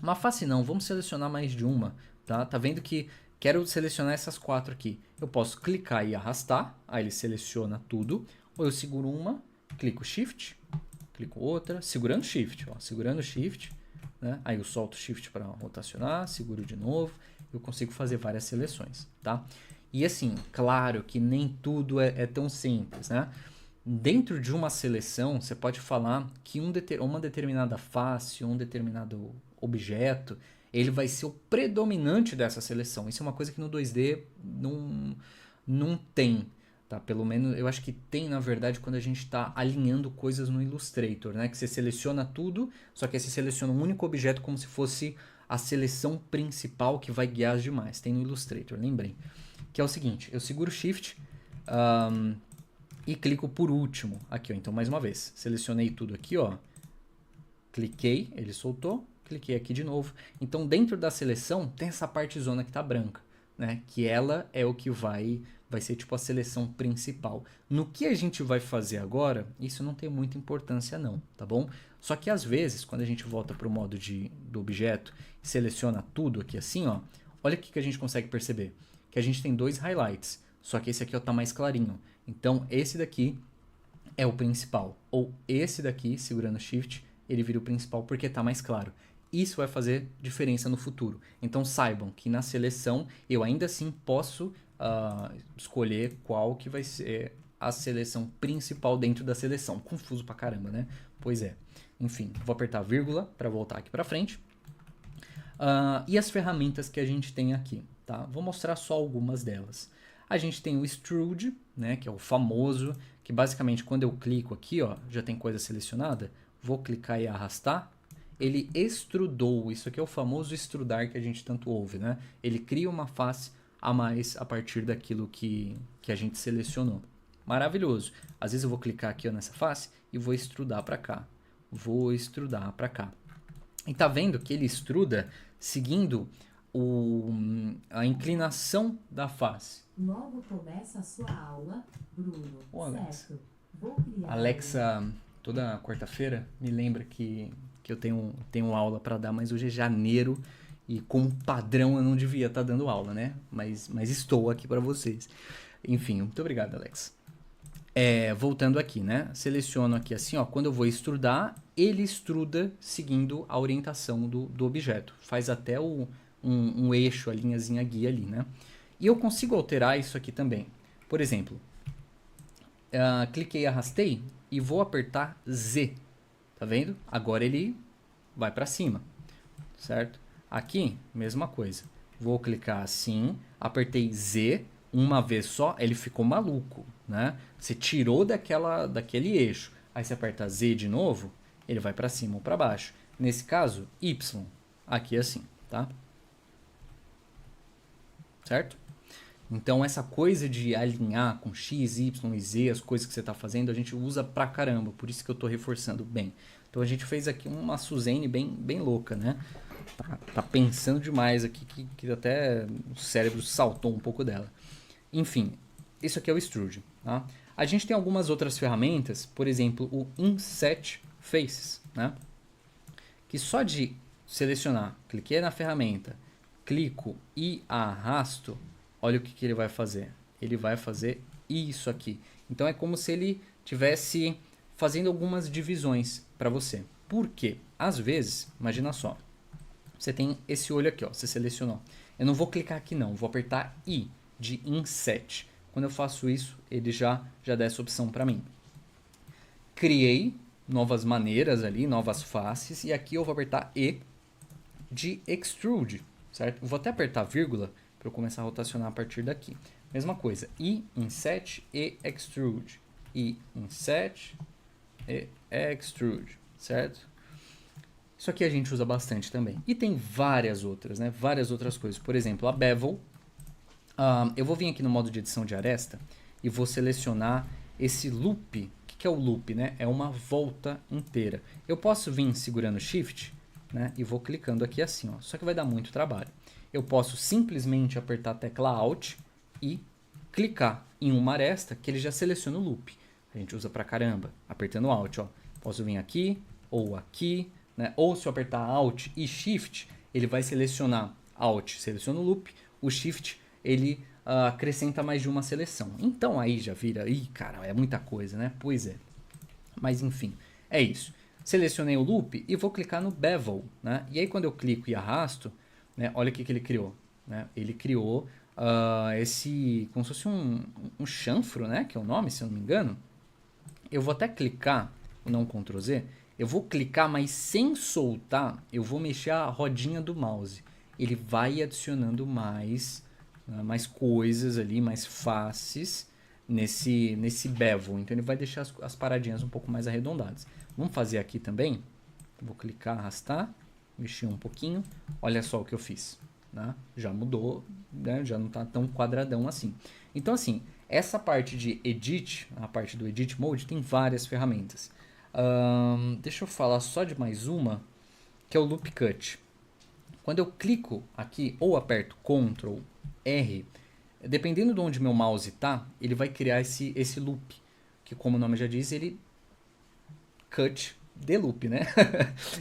Uma face não, vamos selecionar mais de uma, tá? Tá vendo que quero selecionar essas 4 aqui. Eu posso clicar e arrastar, aí ele seleciona tudo, ou eu seguro uma, clico Shift, clico outra, segurando Shift, ó, segurando Shift, né? Aí eu solto Shift para rotacionar, seguro de novo, eu consigo fazer várias seleções, tá? E assim, claro que nem tudo é tão simples, né? Dentro de uma seleção, você pode falar que uma determinada face, um determinado objeto, ele vai ser o predominante dessa seleção. Isso é uma coisa que no 2D não tem, tá? Pelo menos eu acho que tem, na verdade, quando a gente está alinhando coisas no Illustrator, né? Que você seleciona tudo, só que aí você seleciona um único objeto como se fosse a seleção principal que vai guiar as demais. Tem no Illustrator, lembrem. Que é o seguinte, eu seguro Shift e clico por último. Aqui, ó, então mais uma vez, selecionei tudo aqui, ó, cliquei, ele soltou, cliquei aqui de novo. Então dentro da seleção tem essa parte zona que está branca, né? Que ela é o que vai ser tipo a seleção principal. No que a gente vai fazer agora, isso não tem muita importância não, tá bom? Só que às vezes, quando a gente volta para o modo do objeto e seleciona tudo aqui assim, ó, olha o que a gente consegue perceber. Que a gente tem 2 highlights, só que esse aqui está mais clarinho. Então, esse daqui é o principal. Ou esse daqui, segurando Shift, ele vira o principal porque está mais claro. Isso vai fazer diferença no futuro. Então, saibam que na seleção, eu ainda assim posso escolher qual que vai ser a seleção principal dentro da seleção. Confuso pra caramba, né? Pois é. Enfim, vou apertar vírgula para voltar aqui para frente. E as ferramentas que a gente tem aqui. Tá? Vou mostrar só algumas delas. A gente tem o Extrude, né, que é o famoso, que basicamente quando eu clico aqui, ó, já tem coisa selecionada, vou clicar e arrastar, ele extrudou, isso aqui é o famoso extrudar que a gente tanto ouve, né? Ele cria uma face, a mais a partir daquilo que a gente selecionou. Maravilhoso. Às vezes eu vou clicar aqui ó, nessa face e vou extrudar para cá. Vou extrudar para cá. E tá vendo que ele extruda seguindo a inclinação da face. Logo começa a sua aula, Bruno. Ô, Alexa. Certo. Vou criar Alexa, toda quarta-feira, me lembra que eu tenho aula para dar, mas hoje é janeiro e como padrão eu não devia estar dando aula, né? Mas estou aqui para vocês. Enfim, muito obrigado, Alexa. Voltando aqui, né? Seleciono aqui assim, ó. Quando eu vou extrudar, ele extruda seguindo a orientação do objeto. Faz até um eixo, a linhazinha guia ali, né? E eu consigo alterar isso aqui também. Por exemplo, cliquei e arrastei e vou apertar Z. Tá vendo? Agora ele vai para cima, certo? Aqui, mesma coisa. Vou clicar assim, apertei Z uma vez só, ele ficou maluco, né? Você tirou daquele eixo. Aí você aperta Z de novo, ele vai para cima ou para baixo. Nesse caso, Y. Aqui assim, tá? Certo? Então, essa coisa de alinhar com X, Y e Z, as coisas que você está fazendo, a gente usa pra caramba. Por isso que eu estou reforçando bem. Então, a gente fez aqui uma Suzane bem louca, né? Tá pensando demais aqui, que até o cérebro saltou um pouco dela. Enfim, isso aqui é o Extrude. Tá? A gente tem algumas outras ferramentas, por exemplo, o Inset Faces, né? Que só de selecionar, cliquei na ferramenta, clico e arrasto, olha o que ele vai fazer. Ele vai fazer isso aqui. Então é como se ele tivesse fazendo algumas divisões para você. Por quê? Às vezes, imagina só, você tem esse olho aqui, ó, você selecionou. Eu não vou clicar aqui não, vou apertar I de Inset. Quando eu faço isso, ele já dá essa opção para mim. Criei novas maneiras ali, novas faces, e aqui eu vou apertar E de Extrude, certo? Eu vou até apertar vírgula para eu começar a rotacionar a partir daqui. Mesma coisa, I, Inset e Extrude. I, Inset e Extrude, certo? Isso aqui a gente usa bastante também. E tem várias outras, né? Várias outras coisas. Por exemplo, a Bevel. Eu vou vir aqui no modo de edição de aresta e vou selecionar esse loop. O que é o loop, né? É uma volta inteira. Eu posso vir segurando Shift, né? E vou clicando aqui assim, ó. Só que vai dar muito trabalho. Eu posso simplesmente apertar a tecla Alt e clicar em uma aresta que ele já seleciona o loop. A gente usa pra caramba. Apertando Alt, ó. Posso vir aqui ou aqui, né? Ou se eu apertar Alt e Shift, ele vai selecionar Alt, seleciona o loop, o Shift ele acrescenta mais de uma seleção. Então aí já vira, ih, cara, é muita coisa, né? Pois é. Mas enfim, é isso. Selecionei o loop e vou clicar no Bevel, né? E aí quando eu clico e arrasto, né? Olha o que ele criou, né? Ele criou esse, como se fosse um chanfro, né? Que é o nome, se eu não me engano. Eu vou até clicar, não Ctrl Z, eu vou clicar, mas sem soltar, eu vou mexer a rodinha do mouse. Ele vai adicionando mais coisas ali, mais faces nesse bevel. Então ele vai deixar as paradinhas um pouco mais arredondadas. Vamos fazer aqui também. Vou clicar, arrastar, mexer um pouquinho. Olha só o que eu fiz, né? Já mudou, né? Já não está tão quadradão assim. Então assim, essa parte de Edit, a parte do Edit Mode, tem várias ferramentas. Deixa eu falar só de mais uma, que é o Loop Cut. Quando eu clico aqui ou aperto Ctrl R, dependendo de onde meu mouse está, ele vai criar esse loop, que como o nome já diz, ele cut de loop, né?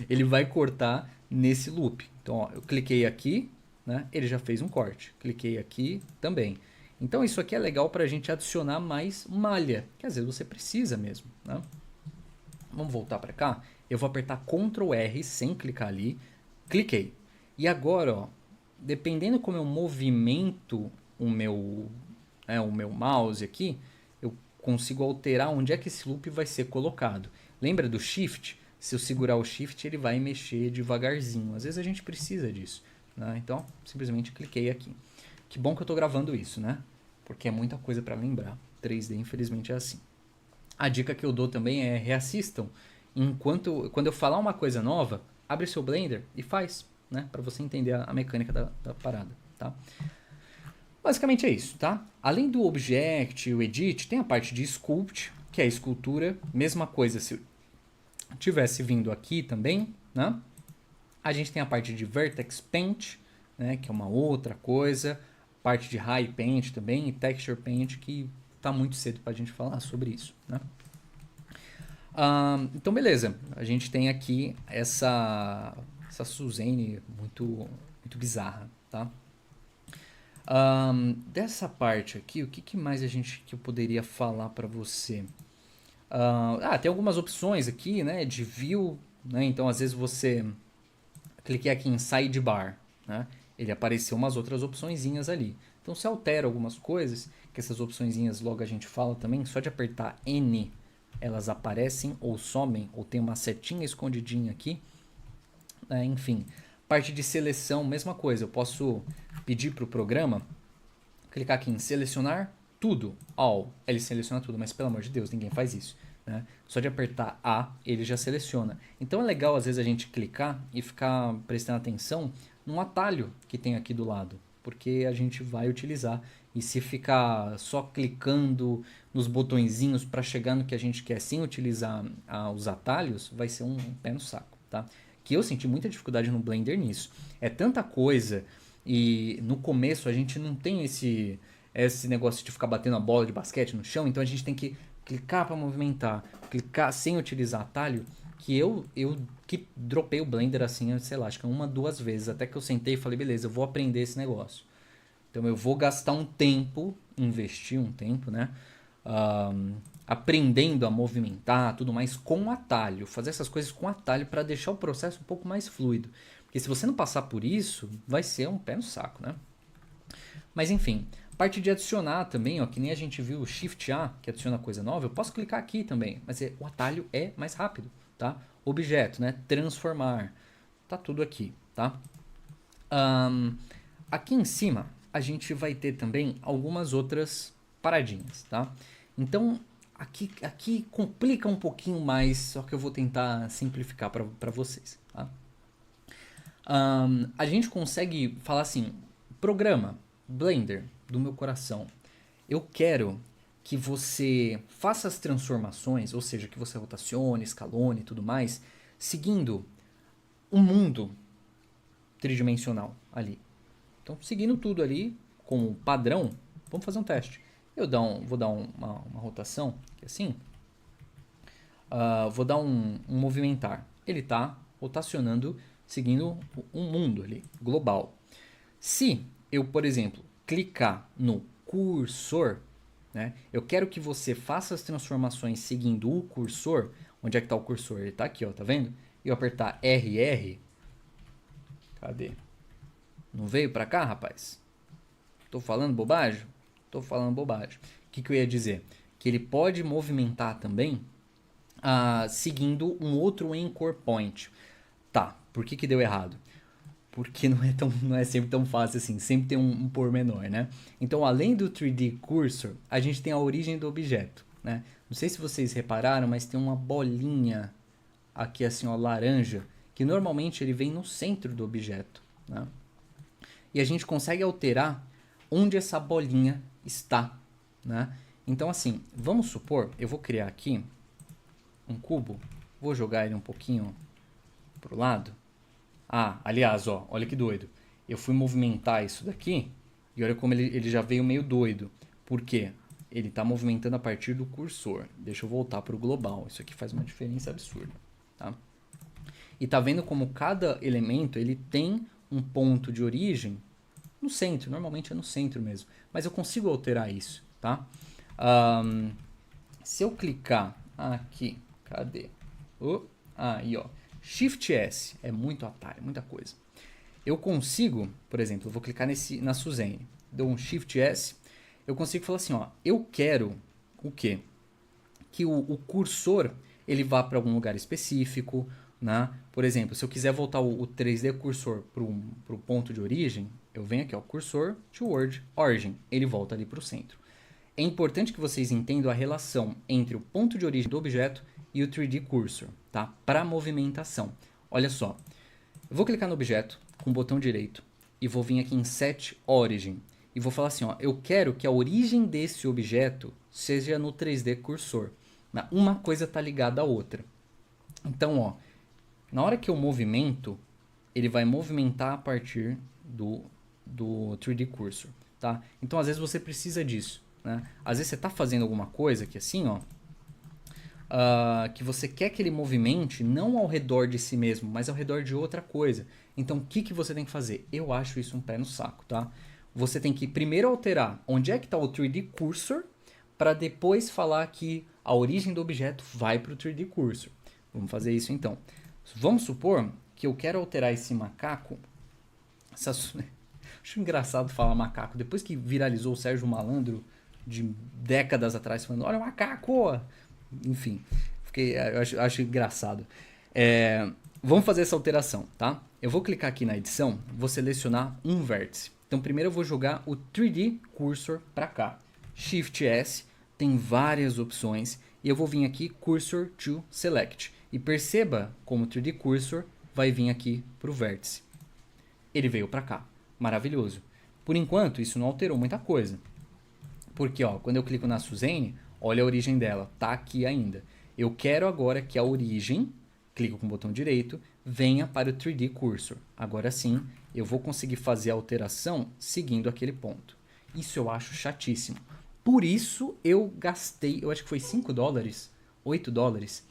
Ele vai cortar nesse loop. Então, ó, eu cliquei aqui, né? Ele já fez um corte. Cliquei aqui também. Então, isso aqui é legal para a gente adicionar mais malha, que às vezes você precisa mesmo, né? Vamos voltar para cá. Eu vou apertar Ctrl R sem clicar ali. Cliquei. E agora, ó, dependendo como eu movimento o meu mouse aqui, eu consigo alterar onde é que esse loop vai ser colocado. Lembra do Shift? Se eu segurar o Shift, ele vai mexer devagarzinho. Às vezes a gente precisa disso, né? Então, simplesmente cliquei aqui. Que bom que eu estou gravando isso, né? Porque é muita coisa para lembrar. 3D, infelizmente, é assim. A dica que eu dou também é reassistam. Quando eu falar uma coisa nova, abre seu Blender e faz, né? Para você entender a mecânica da parada, tá? Basicamente é isso, tá? Além do Object e o Edit, tem a parte de Sculpt, que é a escultura. Mesma coisa se tivesse vindo aqui também, né? A gente tem a parte de Vertex Paint, né? Que é uma outra coisa. Parte de High Paint também e Texture Paint, que tá muito cedo pra gente falar sobre isso, né? Então, beleza. A gente tem aqui essa Suzanne muito bizarra, tá? Dessa parte aqui, o que mais que eu poderia falar para você? Tem algumas opções aqui, né, de view, né? Então, às vezes você cliquei aqui em sidebar, né? Ele apareceu umas outras opçõezinhas ali. Então, se altera algumas coisas, que essas opçõezinhas logo a gente fala também, só de apertar N, elas aparecem ou somem, ou tem uma setinha escondidinha aqui. Enfim, parte de seleção, mesma coisa. Eu posso pedir para o programa clicar aqui em selecionar tudo, all. Ele seleciona tudo, mas pelo amor de Deus, ninguém faz isso, né? Só de apertar A, ele já seleciona. Então é legal às vezes a gente clicar e ficar prestando atenção num atalho que tem aqui do lado, porque a gente vai utilizar. E se ficar só clicando nos botõezinhos para chegar no que a gente quer sem utilizar os atalhos, vai ser um pé no saco, tá? Que eu senti muita dificuldade no Blender nisso. É tanta coisa e no começo a gente não tem esse negócio de ficar batendo a bola de basquete no chão, então a gente tem que clicar para movimentar, clicar sem utilizar atalho, que eu que dropei o Blender assim, sei lá, acho que 1, 2 vezes, até que eu sentei e falei, beleza, eu vou aprender esse negócio. Então eu vou gastar um tempo, investir um tempo, né? Aprendendo a movimentar, tudo mais com atalho, fazer essas coisas com atalho para deixar o processo um pouco mais fluido. Porque se você não passar por isso, vai ser um pé no saco, né? Mas enfim, parte de adicionar também, ó, que nem a gente viu o Shift A, que adiciona coisa nova, eu posso clicar aqui também, mas o atalho é mais rápido, tá? Objeto, né? Transformar, tá tudo aqui, tá? Aqui em cima, a gente vai ter também algumas outras paradinhas, tá? Então, aqui complica um pouquinho mais, só que eu vou tentar simplificar para vocês, tá? A gente consegue falar assim, programa, Blender, do meu coração, eu quero que você faça as transformações, ou seja, que você rotacione, escalone e tudo mais, seguindo um mundo tridimensional ali. Então, seguindo tudo ali como padrão, vamos fazer um teste. Vou dar uma rotação, que assim, vou dar um movimentar. Ele está rotacionando seguindo um mundo ali, global. Se eu, por exemplo, clicar no cursor, né, eu quero que você faça as transformações seguindo o cursor. Onde é que está o cursor? Ele está aqui, ó, tá vendo? E eu apertar RR. Cadê? Não veio para cá, rapaz? Tô falando bobagem? Tô falando bobagem. O que eu ia dizer? Que ele pode movimentar também seguindo um outro anchor point. Tá, por que deu errado? Porque não é sempre tão fácil assim, sempre tem um pormenor, né? Então, além do 3D Cursor, a gente tem a origem do objeto, né? Não sei se vocês repararam, mas tem uma bolinha aqui assim, ó, laranja, que normalmente ele vem no centro do objeto, né? E a gente consegue alterar onde essa bolinha está, né? Então, assim, vamos supor, eu vou criar aqui um cubo, vou jogar ele um pouquinho pro lado. Aliás, ó, olha que doido. Eu fui movimentar isso daqui e olha como ele já veio meio doido. Por quê? Ele está movimentando a partir do cursor. Deixa eu voltar para o global. Isso aqui faz uma diferença absurda, tá? E tá vendo como cada elemento ele tem um ponto de origem no centro. Normalmente é no centro mesmo. Mas eu consigo alterar isso, tá? Se eu clicar aqui, cadê? Aí, ó. Shift S, é muito atalho, muita coisa. Eu consigo, por exemplo, eu vou clicar na Suzanne, dou um Shift S, eu consigo falar assim, ó, eu quero o quê? Que o cursor, ele vá para algum lugar específico, né? Por exemplo, se eu quiser voltar o 3D cursor para o ponto de origem, eu venho aqui, ó, cursor toward origin, ele volta ali para o centro. É importante que vocês entendam a relação entre o ponto de origem do objeto e o 3D Cursor, tá? Para movimentação. Olha só, eu vou clicar no objeto com o botão direito e vou vir aqui em Set Origin. e vou falar assim, ó, eu quero que a origem desse objeto seja no 3D cursor. Uma coisa está ligada à outra. Então, ó, na hora que eu movimento, ele vai movimentar a partir do 3D cursor, tá? Então, às vezes você precisa disso, né? Às vezes você está fazendo alguma coisa que assim, ó, que você quer que ele movimente não ao redor de si mesmo, mas ao redor de outra coisa. Então, o que você tem que fazer? Eu acho isso um pé no saco, tá? Você tem que primeiro alterar onde é que está o 3D cursor, para depois falar que a origem do objeto vai para o 3D cursor. Vamos fazer isso então. Vamos supor que eu quero alterar esse macaco. Acho engraçado falar macaco. Depois que viralizou o Sérgio Malandro de décadas atrás falando, olha o macaco! Enfim, eu acho engraçado. Vamos fazer essa alteração, tá? Eu vou clicar aqui na edição, vou selecionar um vértice. Então primeiro eu vou jogar o 3D cursor para cá. Shift S, tem várias opções. E eu vou vir aqui, Cursor to Select. E perceba como o 3D Cursor vai vir aqui para o vértice. Ele veio para cá. Maravilhoso. Por enquanto, isso não alterou muita coisa. Porque, ó, quando eu clico na Suzane, olha a origem dela. Tá aqui ainda. Eu quero agora que a origem, clico com o botão direito, venha para o 3D Cursor. Agora sim, eu vou conseguir fazer a alteração seguindo aquele ponto. Isso eu acho chatíssimo. Por isso eu gastei, eu acho que foi $5, $8.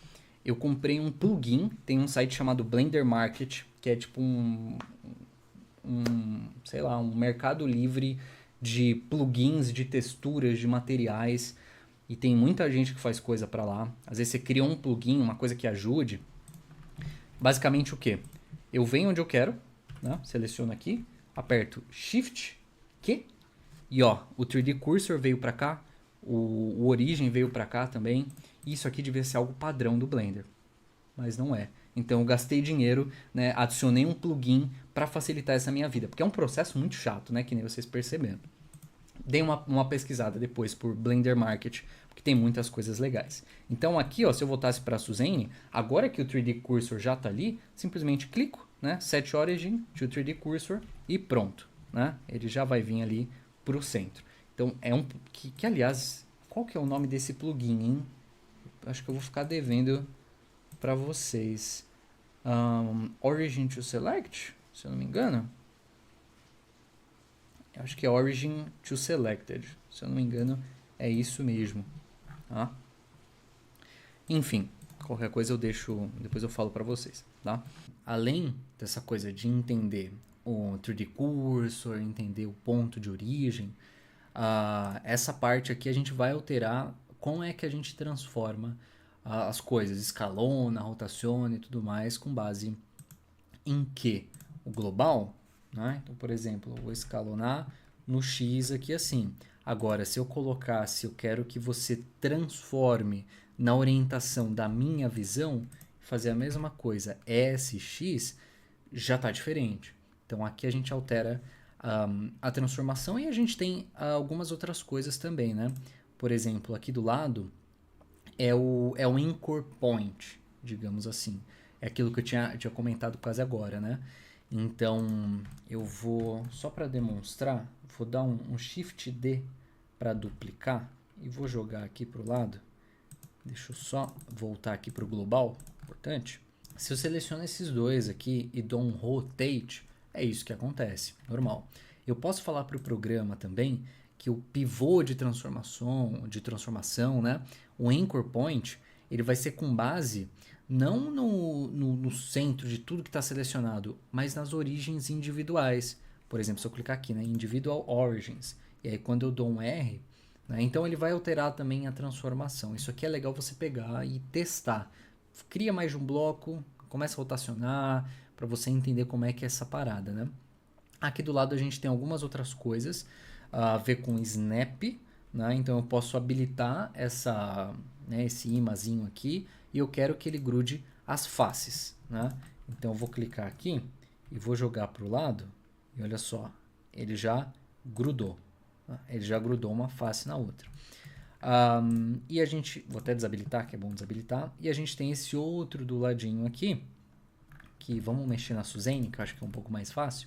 Eu comprei um plugin, tem um site chamado Blender Market, que é tipo sei lá, um mercado livre de plugins, de texturas, de materiais. E tem muita gente que faz coisa para lá. Às vezes você cria um plugin, uma coisa que ajude. Basicamente o que? Eu venho onde eu quero, né? Seleciono aqui, aperto Shift, Q, e ó, o 3D Cursor veio para cá, o Origem veio para cá também. Isso aqui devia ser algo padrão do Blender, mas não é. Então eu gastei dinheiro, né, adicionei um plugin para facilitar essa minha vida, porque é um processo muito chato, né, que nem vocês perceberam. Dei uma pesquisada depois por Blender Market, porque tem muitas coisas legais. Então aqui, ó, se eu voltasse para a Suzane, agora que o 3D Cursor já está ali, simplesmente clico, né, Set Origin to 3D Cursor e pronto, né? Ele já vai vir ali para o centro. Então é um que aliás, qual que é o nome desse plugin, hein? Acho que eu vou ficar devendo para vocês. Origin to Select, se eu não me engano. Acho que é Origin to Selected. Se eu não me engano, é isso mesmo. Tá? Enfim, qualquer coisa eu deixo, depois eu falo para vocês. Tá? Além dessa coisa de entender o 3D Cursor, entender o ponto de origem, essa parte aqui a gente vai alterar como é que a gente transforma as coisas, escalona, rotaciona e tudo mais, com base em que? O global, né? Então, por exemplo, eu vou escalonar no X aqui assim. Agora, se eu colocasse, eu quero que você transforme na orientação da minha visão, fazer a mesma coisa, SX, já está diferente. Então, aqui a gente altera a transformação e a gente tem algumas outras coisas também, né? Por exemplo, aqui do lado é o Anchor Point, digamos assim. É aquilo que eu tinha comentado quase agora, né? Então, eu vou, só para demonstrar, vou dar um Shift D para duplicar e vou jogar aqui para o lado. Deixa eu só voltar aqui para o global, importante. Se eu seleciono esses dois aqui e dou um Rotate, é isso que acontece, normal. Eu posso falar para o programa também que o pivô de transformação, né? O Anchor Point, ele vai ser com base não no centro de tudo que está selecionado, mas nas origens individuais. Por exemplo, se eu clicar aqui, né, Individual Origins, e aí quando eu dou um R, né, então ele vai alterar também a transformação. Isso aqui é legal você pegar e testar. Cria mais de um bloco, começa a rotacionar, para você entender como é que é essa parada, né? Aqui do lado a gente tem algumas outras coisas a ver com Snap, né? Então eu posso habilitar esse imazinho aqui e eu quero que ele grude as faces, né? Então eu vou clicar aqui e vou jogar para o lado e olha só, ele já grudou, né? Ele já grudou uma face na outra. E a gente, vou até desabilitar, que é bom desabilitar, e a gente tem esse outro do ladinho aqui, que vamos mexer na Suzane, que eu acho que é um pouco mais fácil.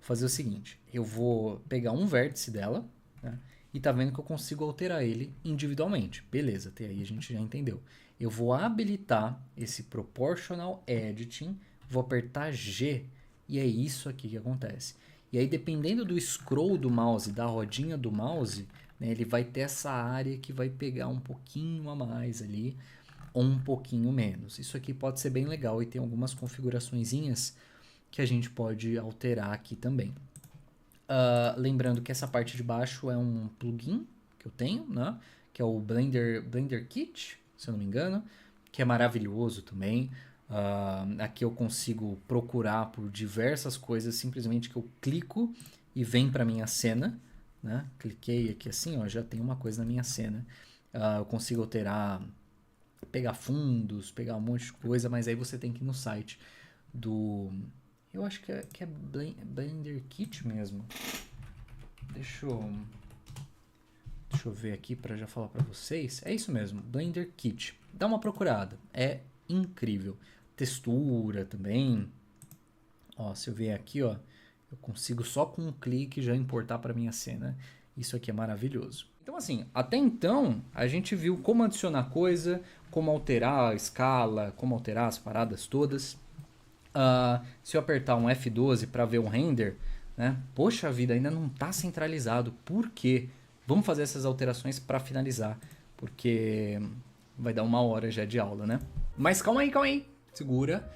fazer o seguinte, eu vou pegar um vértice dela, né? E tá vendo que eu consigo alterar ele individualmente. Beleza, até aí a gente já entendeu. Eu vou habilitar esse Proportional Editing, vou apertar G e é isso aqui que acontece. E aí, dependendo do scroll do mouse, da rodinha do mouse, né, ele vai ter essa área que vai pegar um pouquinho a mais ali, ou um pouquinho menos. Isso aqui pode ser bem legal e tem algumas configuraçõezinhas que a gente pode alterar aqui também. Lembrando que essa parte de baixo é um plugin que eu tenho, né? Que é o Blender Kit, se eu não me engano, que é maravilhoso também. Aqui eu consigo procurar por diversas coisas, simplesmente que eu clico e vem para minha cena, né? Cliquei aqui assim, ó, já tem uma coisa na minha cena. Eu consigo alterar, pegar fundos, pegar um monte de coisa, mas aí você tem que ir no site do... Eu acho que é Blender Kit mesmo. Deixa eu ver aqui para já falar para vocês. É isso mesmo, Blender Kit. Dá uma procurada, é incrível. Textura também. Ó, se eu vier aqui, ó, eu consigo só com um clique já importar para minha cena. Isso aqui é maravilhoso. Então assim, até então a gente viu como adicionar coisa, como alterar a escala, como alterar as paradas todas. Se eu apertar um F12 para ver um render, né? Poxa vida, ainda não está centralizado. Por quê? Vamos fazer essas alterações para finalizar, porque vai dar 1 hora já de aula, né? Mas calma aí. Segura.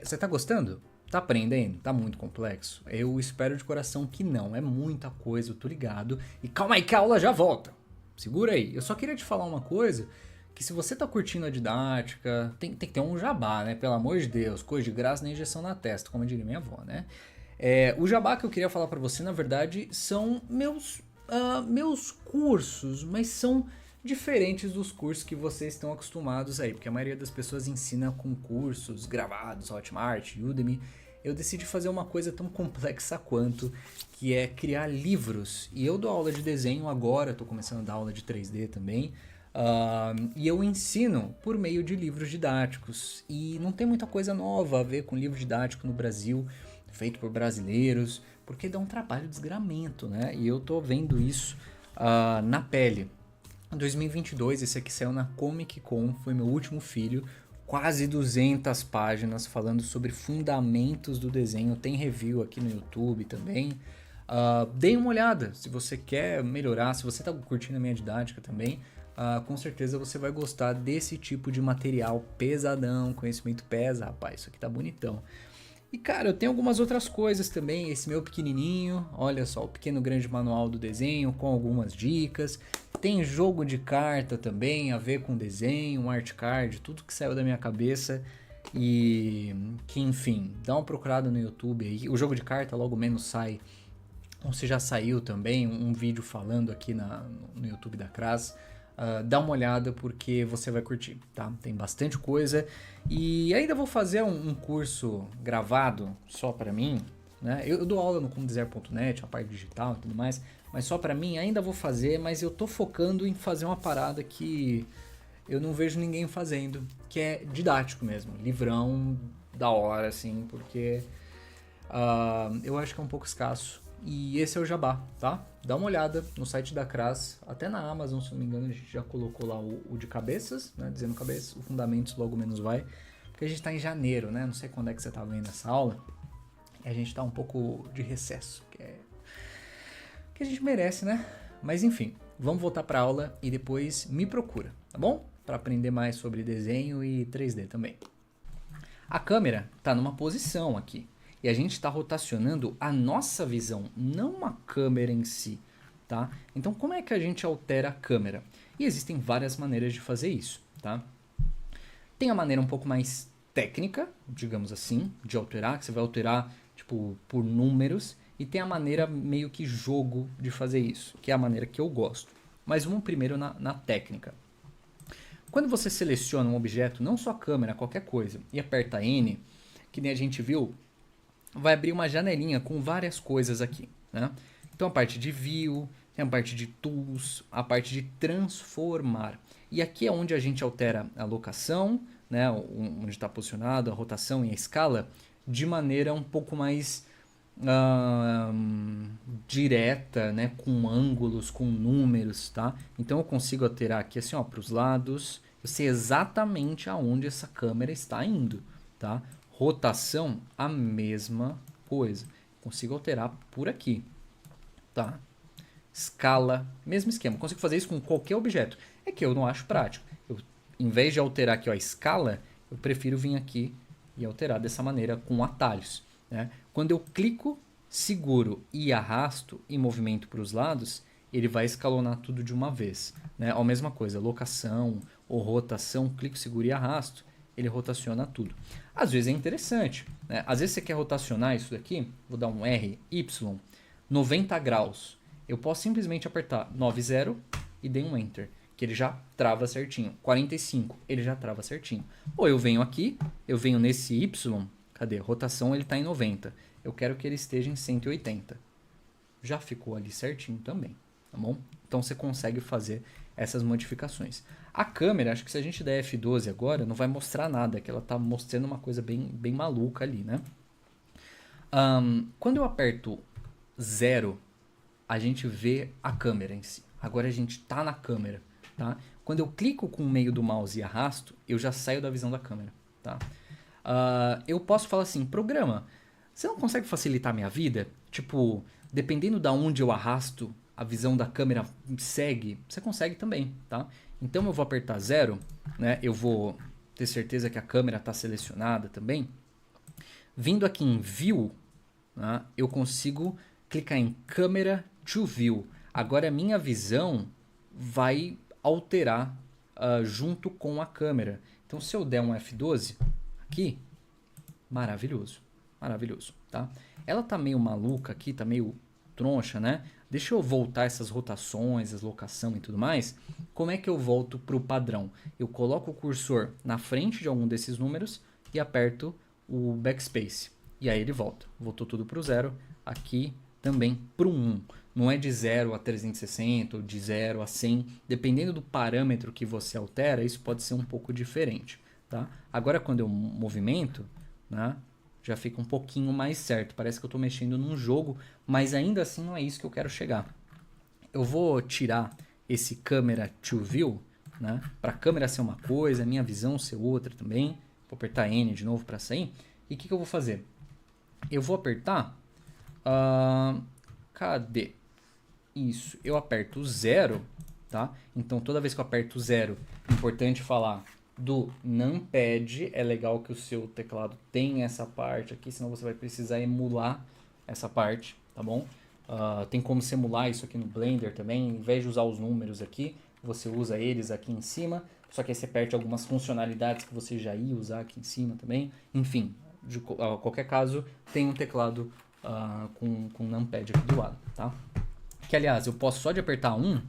Você tá gostando? Tá aprendendo? Tá muito complexo? Eu espero de coração que não. É muita coisa, eu tô ligado. E calma aí que a aula já volta. Segura aí. Eu só queria te falar uma coisa, que se você tá curtindo a didática, tem que ter um jabá, né? Pelo amor de Deus, coisa de graça nem injeção na testa, como diria minha avó, né? O jabá que eu queria falar pra você, na verdade, são meus cursos, mas são diferentes dos cursos que vocês estão acostumados aí, porque a maioria das pessoas ensina com cursos gravados, Hotmart, Udemy. Eu decidi fazer uma coisa tão complexa quanto, que é criar livros. E eu dou aula de desenho agora, estou começando a dar aula de 3D também. E eu ensino por meio de livros didáticos. E não tem muita coisa nova a ver com livro didático no Brasil, feito por brasileiros, porque dá um trabalho de desgramento, né? E eu tô vendo isso na pele. Em 2022, esse aqui saiu na Comic Con, foi meu último filho, quase 200 páginas falando sobre fundamentos do desenho. Tem review aqui no YouTube também. Dê uma olhada se você quer melhorar, se você está curtindo a minha didática também. Com certeza você vai gostar desse tipo de material pesadão. Conhecimento pesa, rapaz, isso aqui tá bonitão. E cara, eu tenho algumas outras coisas também, esse meu pequenininho, olha só, o pequeno grande manual do desenho com algumas dicas. Tem jogo de carta também, a ver com desenho, um art card, tudo que saiu da minha cabeça. E que enfim, dá uma procurada no YouTube aí. O jogo de carta logo menos sai, ou se já saiu também, um vídeo falando aqui no YouTube da Cras. Dá uma olhada porque você vai curtir, tá? Tem bastante coisa. E ainda vou fazer um curso gravado só pra mim, né? Eu dou aula no comdeser.net, a parte digital e tudo mais, mas só pra mim ainda vou fazer, mas eu tô focando em fazer uma parada que eu não vejo ninguém fazendo, que é didático mesmo, livrão da hora, assim, porque eu acho que é um pouco escasso. E esse é o jabá, tá? Dá uma olhada no site da Cras, até na Amazon, se não me engano, a gente já colocou lá o de cabeças, né? Dizendo cabeças, o fundamentos logo menos vai. Porque a gente tá em janeiro, né? Não sei quando é que você tá vendo essa aula. E a gente tá um pouco de recesso, que a gente merece, né? Mas enfim, vamos voltar pra aula e depois me procura, tá bom? Para aprender mais sobre desenho e 3D também. A câmera tá numa posição aqui. E a gente está rotacionando a nossa visão, não a câmera em si, tá? Então, como é que a gente altera a câmera? E existem várias maneiras de fazer isso, tá? Tem a maneira um pouco mais técnica, digamos assim, de alterar, que você vai alterar, tipo, por números. E tem a maneira meio que jogo de fazer isso, que é a maneira que eu gosto. Mas vamos primeiro na técnica. Quando você seleciona um objeto, não só a câmera, qualquer coisa, e aperta N, que nem a gente viu, vai abrir uma janelinha com várias coisas aqui, né? Então a parte de View, tem a parte de Tools, a parte de Transformar. E aqui é onde a gente altera a locação, né? Onde está posicionado, a rotação e a escala, de maneira um pouco mais direta, né, com ângulos, com números, tá? Então eu consigo alterar aqui assim, ó, para os lados. Eu sei exatamente aonde essa câmera está indo, tá? Rotação, a mesma coisa. Consigo alterar por aqui, tá? Escala, mesmo esquema. Consigo fazer isso com qualquer objeto. É que eu não acho prático. Em vez de alterar aqui ó, a escala, eu prefiro vir aqui e alterar dessa maneira com atalhos, né? Quando eu clico, seguro e arrasto em movimento para os lados, ele vai escalonar tudo de uma vez, né? A mesma coisa, locação ou rotação, clico, seguro e arrasto, ele rotaciona tudo. Às vezes é interessante, né? Às vezes você quer rotacionar isso daqui, vou dar um R, Y, 90 graus. Eu posso simplesmente apertar 90 e dei um Enter, que ele já trava certinho. 45, ele já trava certinho. Ou eu venho aqui, eu venho nesse Y, cadê? Rotação ele está em 90. Eu quero que ele esteja em 180. Já ficou ali certinho também, tá bom? Então você consegue fazer essas modificações. A câmera, acho que se a gente der F12 agora, não vai mostrar nada, que ela está mostrando uma coisa bem maluca ali, né? Quando eu aperto 0, a gente vê a câmera em si. Agora a gente está na câmera, tá? Quando eu clico com o meio do mouse e arrasto, eu já saio da visão da câmera, tá? Eu posso falar assim, programa, você não consegue facilitar a minha vida? Tipo, dependendo da onde eu arrasto, a visão da câmera segue? Você consegue também, tá? Então eu vou apertar 0, né? Eu vou ter certeza que a câmera está selecionada também. Vindo aqui em View, né, eu consigo clicar em Camera to View. Agora a minha visão vai alterar junto com a câmera. Então se eu der um F12 aqui, maravilhoso, maravilhoso, tá? Ela tá meio maluca aqui, tá meio troncha, né? Deixa eu voltar essas rotações, as locação e tudo mais. Como é que eu volto pro padrão? Eu coloco o cursor na frente de algum desses números e aperto o backspace. E aí ele volta. Voltou tudo pro 0. Aqui também pro 1. Não é de 0 a 360 ou de 0 a 100. Dependendo do parâmetro que você altera, isso pode ser um pouco diferente, tá? Agora quando eu movimento, né, já fica um pouquinho mais certo. Parece que eu estou mexendo num jogo, mas ainda assim não é isso que eu quero chegar. Eu vou tirar esse câmera to view, né, para a câmera ser uma coisa, a minha visão ser outra também. Vou apertar N de novo para sair. E o que eu vou fazer? Eu vou apertar... cadê? Isso. Eu aperto 0, tá? Então toda vez que eu aperto 0, é importante falar do numpad. É legal que o seu teclado tenha essa parte aqui, senão você vai precisar emular essa parte, tá bom? Tem como você emular isso aqui no Blender também. Em vez de usar os números aqui, você usa eles aqui em cima. Só que aí você perde algumas funcionalidades que você já ia usar aqui em cima também. Enfim, de qualquer caso, tem um teclado com numpad aqui do lado, tá? Que, aliás, eu posso só de apertar 1,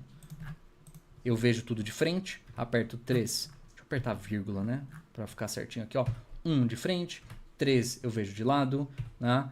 eu vejo tudo de frente. Aperto 3, deixa eu apertar vírgula, né? Pra ficar certinho aqui, ó. 1 de frente, 3 eu vejo de lado, né?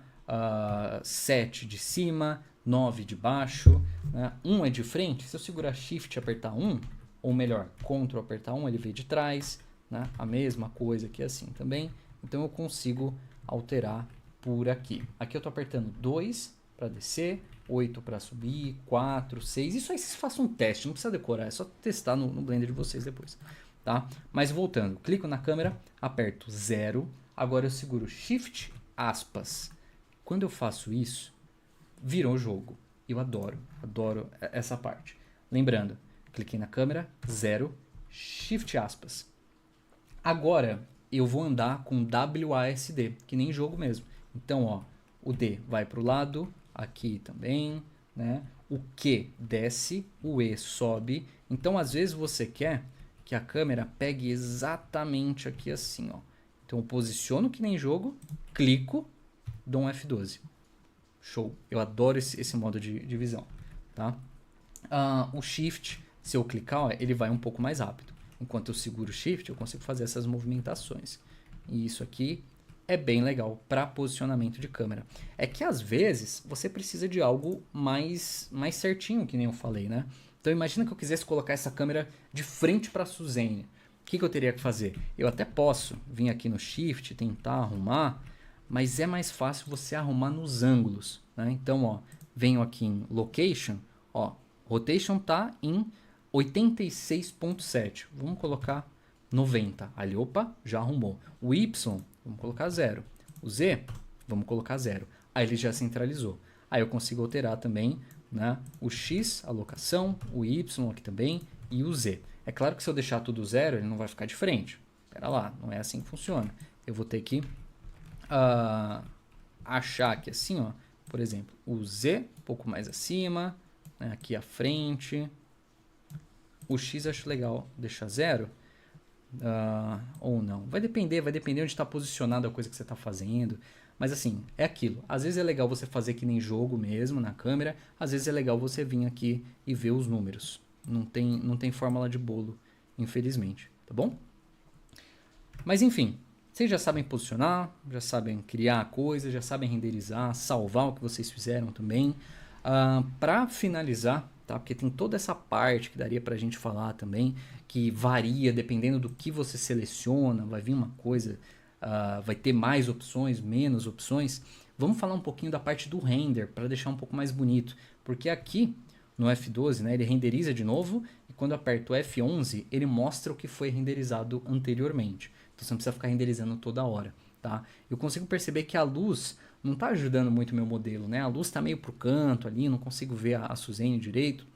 7 de cima, 9 de baixo, né? 1 é de frente. Se eu segurar Shift e apertar 1, ou melhor, Ctrl apertar 1, ele vem de trás, né? A mesma coisa aqui assim também. Então eu consigo alterar por aqui. Aqui eu estou apertando 2 para descer, 8 para subir, 4, 6. Isso aí vocês façam um teste, não precisa decorar, é só testar no Blender de vocês depois, tá? Mas voltando, clico na câmera, aperto 0, agora eu seguro Shift, aspas. Quando eu faço isso, virou o jogo. Eu adoro essa parte. Lembrando, cliquei na câmera, 0, Shift, aspas. Agora eu vou andar com WASD, que nem jogo mesmo. Então, ó, o D vai para o lado, aqui também, né? O Q desce, o E sobe. Então, às vezes você quer que a câmera pegue exatamente aqui assim, ó. Então, eu posiciono que nem jogo, clico, dou um F12. Show. Eu adoro esse modo de visão, tá? O Shift, se eu clicar, ó, ele vai um pouco mais rápido. Enquanto eu seguro o Shift, eu consigo fazer essas movimentações. E isso aqui é bem legal para posicionamento de câmera. É que às vezes você precisa de algo mais certinho, que nem eu falei, né? Então imagina que eu quisesse colocar essa câmera de frente para a Suzane. O que eu teria que fazer? Eu até posso vir aqui no Shift, tentar arrumar, mas é mais fácil você arrumar nos ângulos, né? Então, ó, venho aqui em Location, ó, Rotation tá em 86.7. Vamos colocar 90. Ali, opa, já arrumou. O Y, vamos colocar 0. O Z, vamos colocar 0. Aí ele já centralizou. Aí eu consigo alterar também, né, o X, a locação, o Y aqui também e o Z. É claro que se eu deixar tudo 0, ele não vai ficar de frente. Espera lá, não é assim que funciona. Eu vou ter que achar aqui assim, ó, por exemplo, o Z um pouco mais acima, né, aqui à frente. O X acho legal deixar 0. Ou não. Vai depender onde está posicionada a coisa que você está fazendo. Mas assim, é aquilo. Às vezes é legal você fazer que nem jogo mesmo, na câmera. Às vezes é legal você vir aqui e ver os números. Não tem fórmula de bolo, infelizmente. Tá bom? Mas enfim, vocês já sabem posicionar, já sabem criar coisas, já sabem renderizar, salvar o que vocês fizeram também. Para finalizar, tá? Porque tem toda essa parte que daria para a gente falar também, que varia dependendo do que você seleciona, vai vir uma coisa, vai ter mais opções, menos opções. Vamos falar um pouquinho da parte do render, para deixar um pouco mais bonito, porque aqui no F12, né, ele renderiza de novo, e quando eu aperto o F11, ele mostra o que foi renderizado anteriormente. Então você não precisa ficar renderizando toda hora, tá? Eu consigo perceber que a luz não está ajudando muito o meu modelo, né? A luz está meio pro canto ali, não consigo ver a Suzane direito.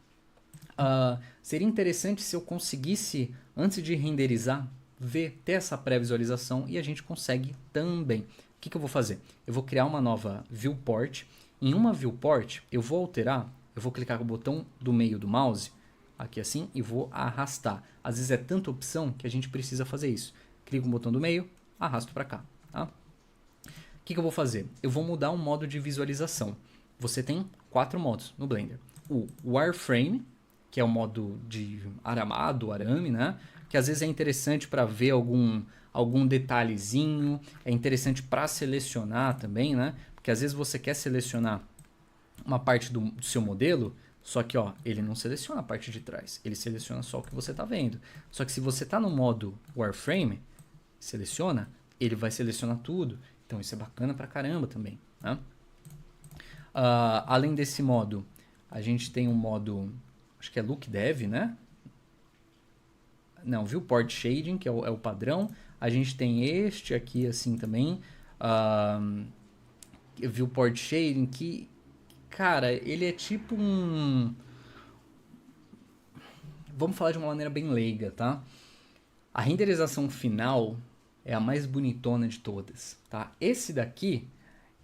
Seria interessante se eu conseguisse, antes de renderizar, ter essa pré-visualização, e a gente consegue também. O que eu vou fazer? Eu vou criar uma nova viewport. Em uma viewport, eu vou alterar, eu vou clicar com o botão do meio do mouse, aqui assim, e vou arrastar. Às vezes é tanta opção que a gente precisa fazer isso. Clico no botão do meio, arrasto para cá, tá? O que eu vou fazer? Eu vou mudar o modo de visualização. Você tem 4 modos no Blender. O Wireframe, que é o modo de arame, né? Que às vezes é interessante para ver algum detalhezinho, é interessante para selecionar também, né? Porque às vezes você quer selecionar uma parte do seu modelo, só que ó, ele não seleciona a parte de trás, ele seleciona só o que você está vendo. Só que se você está no modo Wireframe, seleciona, ele vai selecionar tudo. Então isso é bacana pra caramba também, né? Além desse modo, a gente tem um modo, acho que é Look Dev, né? Não, Viewport Shading, que é o padrão. A gente tem este aqui assim também, Viewport Shading, que, cara, ele é tipo um... Vamos falar de uma maneira bem leiga, tá? A renderização final é a mais bonitona de todas, tá? Esse daqui,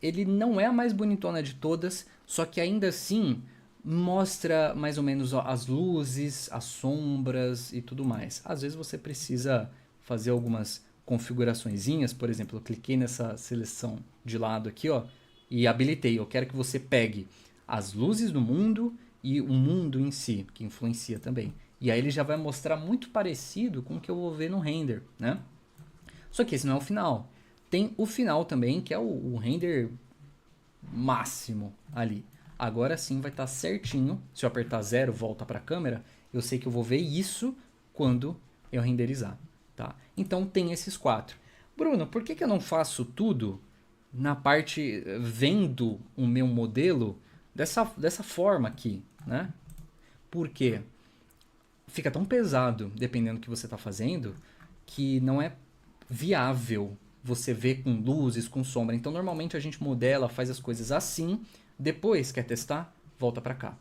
ele não é a mais bonitona de todas, só que ainda assim mostra mais ou menos as luzes, as sombras e tudo mais. Às vezes você precisa fazer algumas configuraçõezinhas, por exemplo, eu cliquei nessa seleção de lado aqui, ó, e habilitei. Eu quero que você pegue as luzes do mundo e o mundo em si, que influencia também. E aí ele já vai mostrar muito parecido com o que eu vou ver no render, né? Só que esse não é o final. Tem o final também, que é o render máximo ali. Agora sim vai estar certinho. Se eu apertar 0, volta para a câmera, eu sei que eu vou ver isso quando eu renderizar, tá? Então tem esses 4. Bruno, por que eu não faço tudo na parte vendo o meu modelo dessa forma aqui, né? Porque fica tão pesado, dependendo do que você está fazendo, que não é viável você ver com luzes, com sombra. Então, normalmente a gente modela, faz as coisas assim, depois quer testar, volta para cá.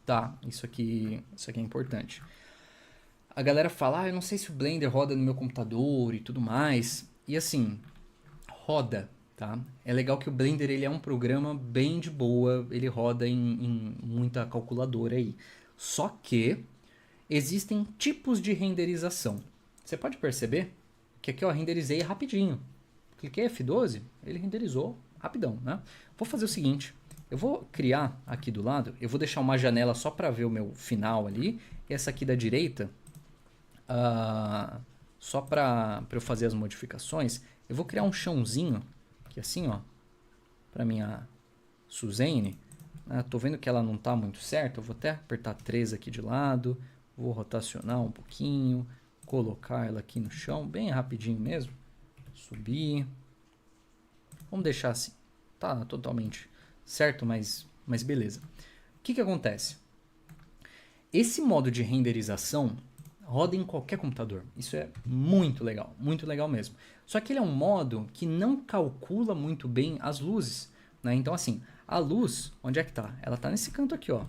Tá? Isso aqui é importante. A galera fala, eu não sei se o Blender roda no meu computador e tudo mais. E assim, roda, tá? É legal que o Blender ele é um programa bem de boa, ele roda em muita calculadora aí. Só que existem tipos de renderização. Você pode perceber que aqui eu renderizei rapidinho. Cliquei F12, ele renderizou rapidão, né? Vou fazer o seguinte, eu vou criar aqui do lado, eu vou deixar uma janela só para ver o meu final ali, e essa aqui da direita, só para eu fazer as modificações, eu vou criar um chãozinho, que assim, ó, para minha Suzane, tô vendo que ela não tá muito certa, eu vou até apertar 3 aqui de lado, vou rotacionar um pouquinho, colocar ela aqui no chão, bem rapidinho mesmo. Subir. Vamos deixar assim. Tá totalmente certo, mas beleza. O que acontece? Esse modo de renderização roda em qualquer computador. Isso é muito legal mesmo. Só que ele é um modo que não calcula muito bem as luzes, né? Então assim, a luz, onde é que tá? Ela tá nesse canto aqui, ó.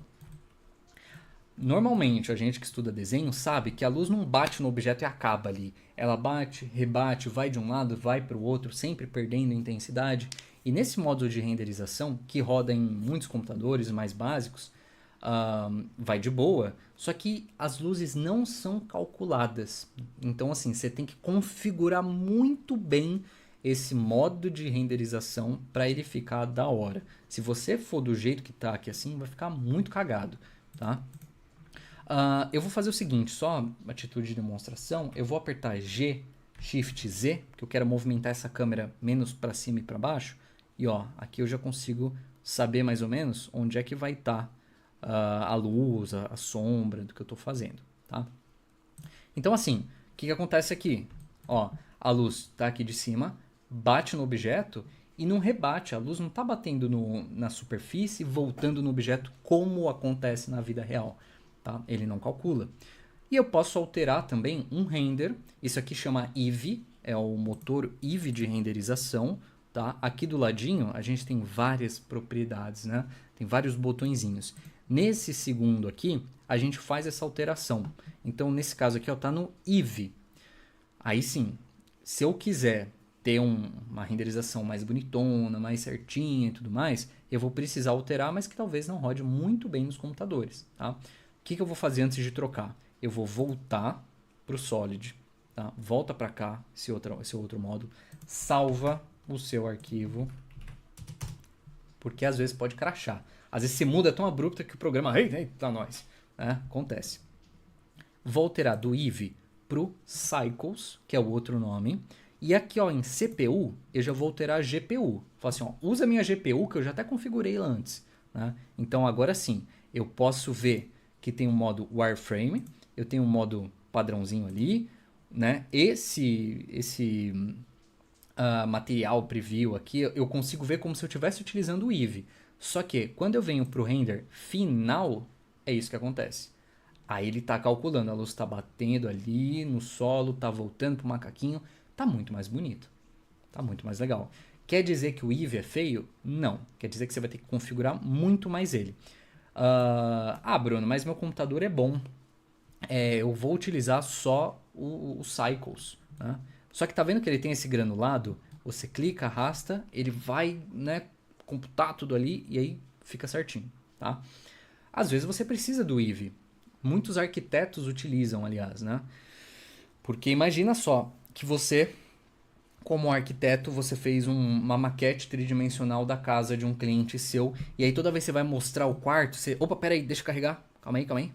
Normalmente, a gente que estuda desenho sabe que a luz não bate no objeto e acaba ali. Ela bate, rebate, vai de um lado, vai para o outro, sempre perdendo intensidade. E nesse modo de renderização, que roda em muitos computadores mais básicos, vai de boa, só que as luzes não são calculadas. Então, assim, você tem que configurar muito bem esse modo de renderização para ele ficar da hora. Se você for do jeito que tá aqui assim, vai ficar muito cagado, tá? Eu vou fazer o seguinte, só atitude de demonstração, eu vou apertar G, Shift Z, porque eu quero movimentar essa câmera menos para cima e para baixo, e ó, aqui eu já consigo saber mais ou menos onde é que vai estar a luz, a sombra do que eu estou fazendo, tá? Então assim, o que acontece aqui? Ó, a luz está aqui de cima, bate no objeto e não rebate, a luz não está batendo na superfície e voltando no objeto como acontece na vida real. Tá? Ele não calcula. E eu posso alterar também um render. Isso aqui chama Eevee, é o motor Eevee de renderização. Tá? Aqui do ladinho a gente tem várias propriedades, né? Tem vários botõezinhos. Nesse segundo aqui, a gente faz essa alteração. Então, nesse caso aqui, está no Eevee. Aí sim, se eu quiser ter uma renderização mais bonitona, mais certinha e tudo mais, eu vou precisar alterar, mas que talvez não rode muito bem nos computadores. Tá? O que eu vou fazer antes de trocar? Eu vou voltar para o Solid, tá? Volta para cá, esse outro modo, salva o seu arquivo, porque às vezes pode crashar. Às vezes você muda tão abrupto que o programa, eita nós, né? Acontece. Vou alterar do Eevee para o Cycles, que é o outro nome, e aqui ó, em CPU eu já vou alterar a GPU. Falo assim, ó, usa a minha GPU que eu já até configurei lá antes, né? Então agora sim, eu posso ver que tem um modo wireframe, eu tenho um modo padrãozinho ali, né? Esse material preview aqui, eu consigo ver como se eu estivesse utilizando o Eevee. Só que quando eu venho para o render final, é isso que acontece. Aí ele está calculando, a luz está batendo ali no solo, está voltando para o macaquinho, está muito mais bonito, está muito mais legal. Quer dizer que o Eevee é feio? Não. Quer dizer que você vai ter que configurar muito mais ele. Bruno, mas meu computador é bom. Eu vou utilizar só o Cycles. Né? Só que tá vendo que ele tem esse granulado? Você clica, arrasta, ele vai, né, computar tudo ali e aí fica certinho. Tá? Às vezes você precisa do Eevee. Muitos arquitetos utilizam, aliás. Né? Porque imagina só que você, como arquiteto, você fez uma maquete tridimensional da casa de um cliente seu. E aí toda vez que você vai mostrar o quarto, você... Opa, peraí, deixa eu carregar. Calma aí.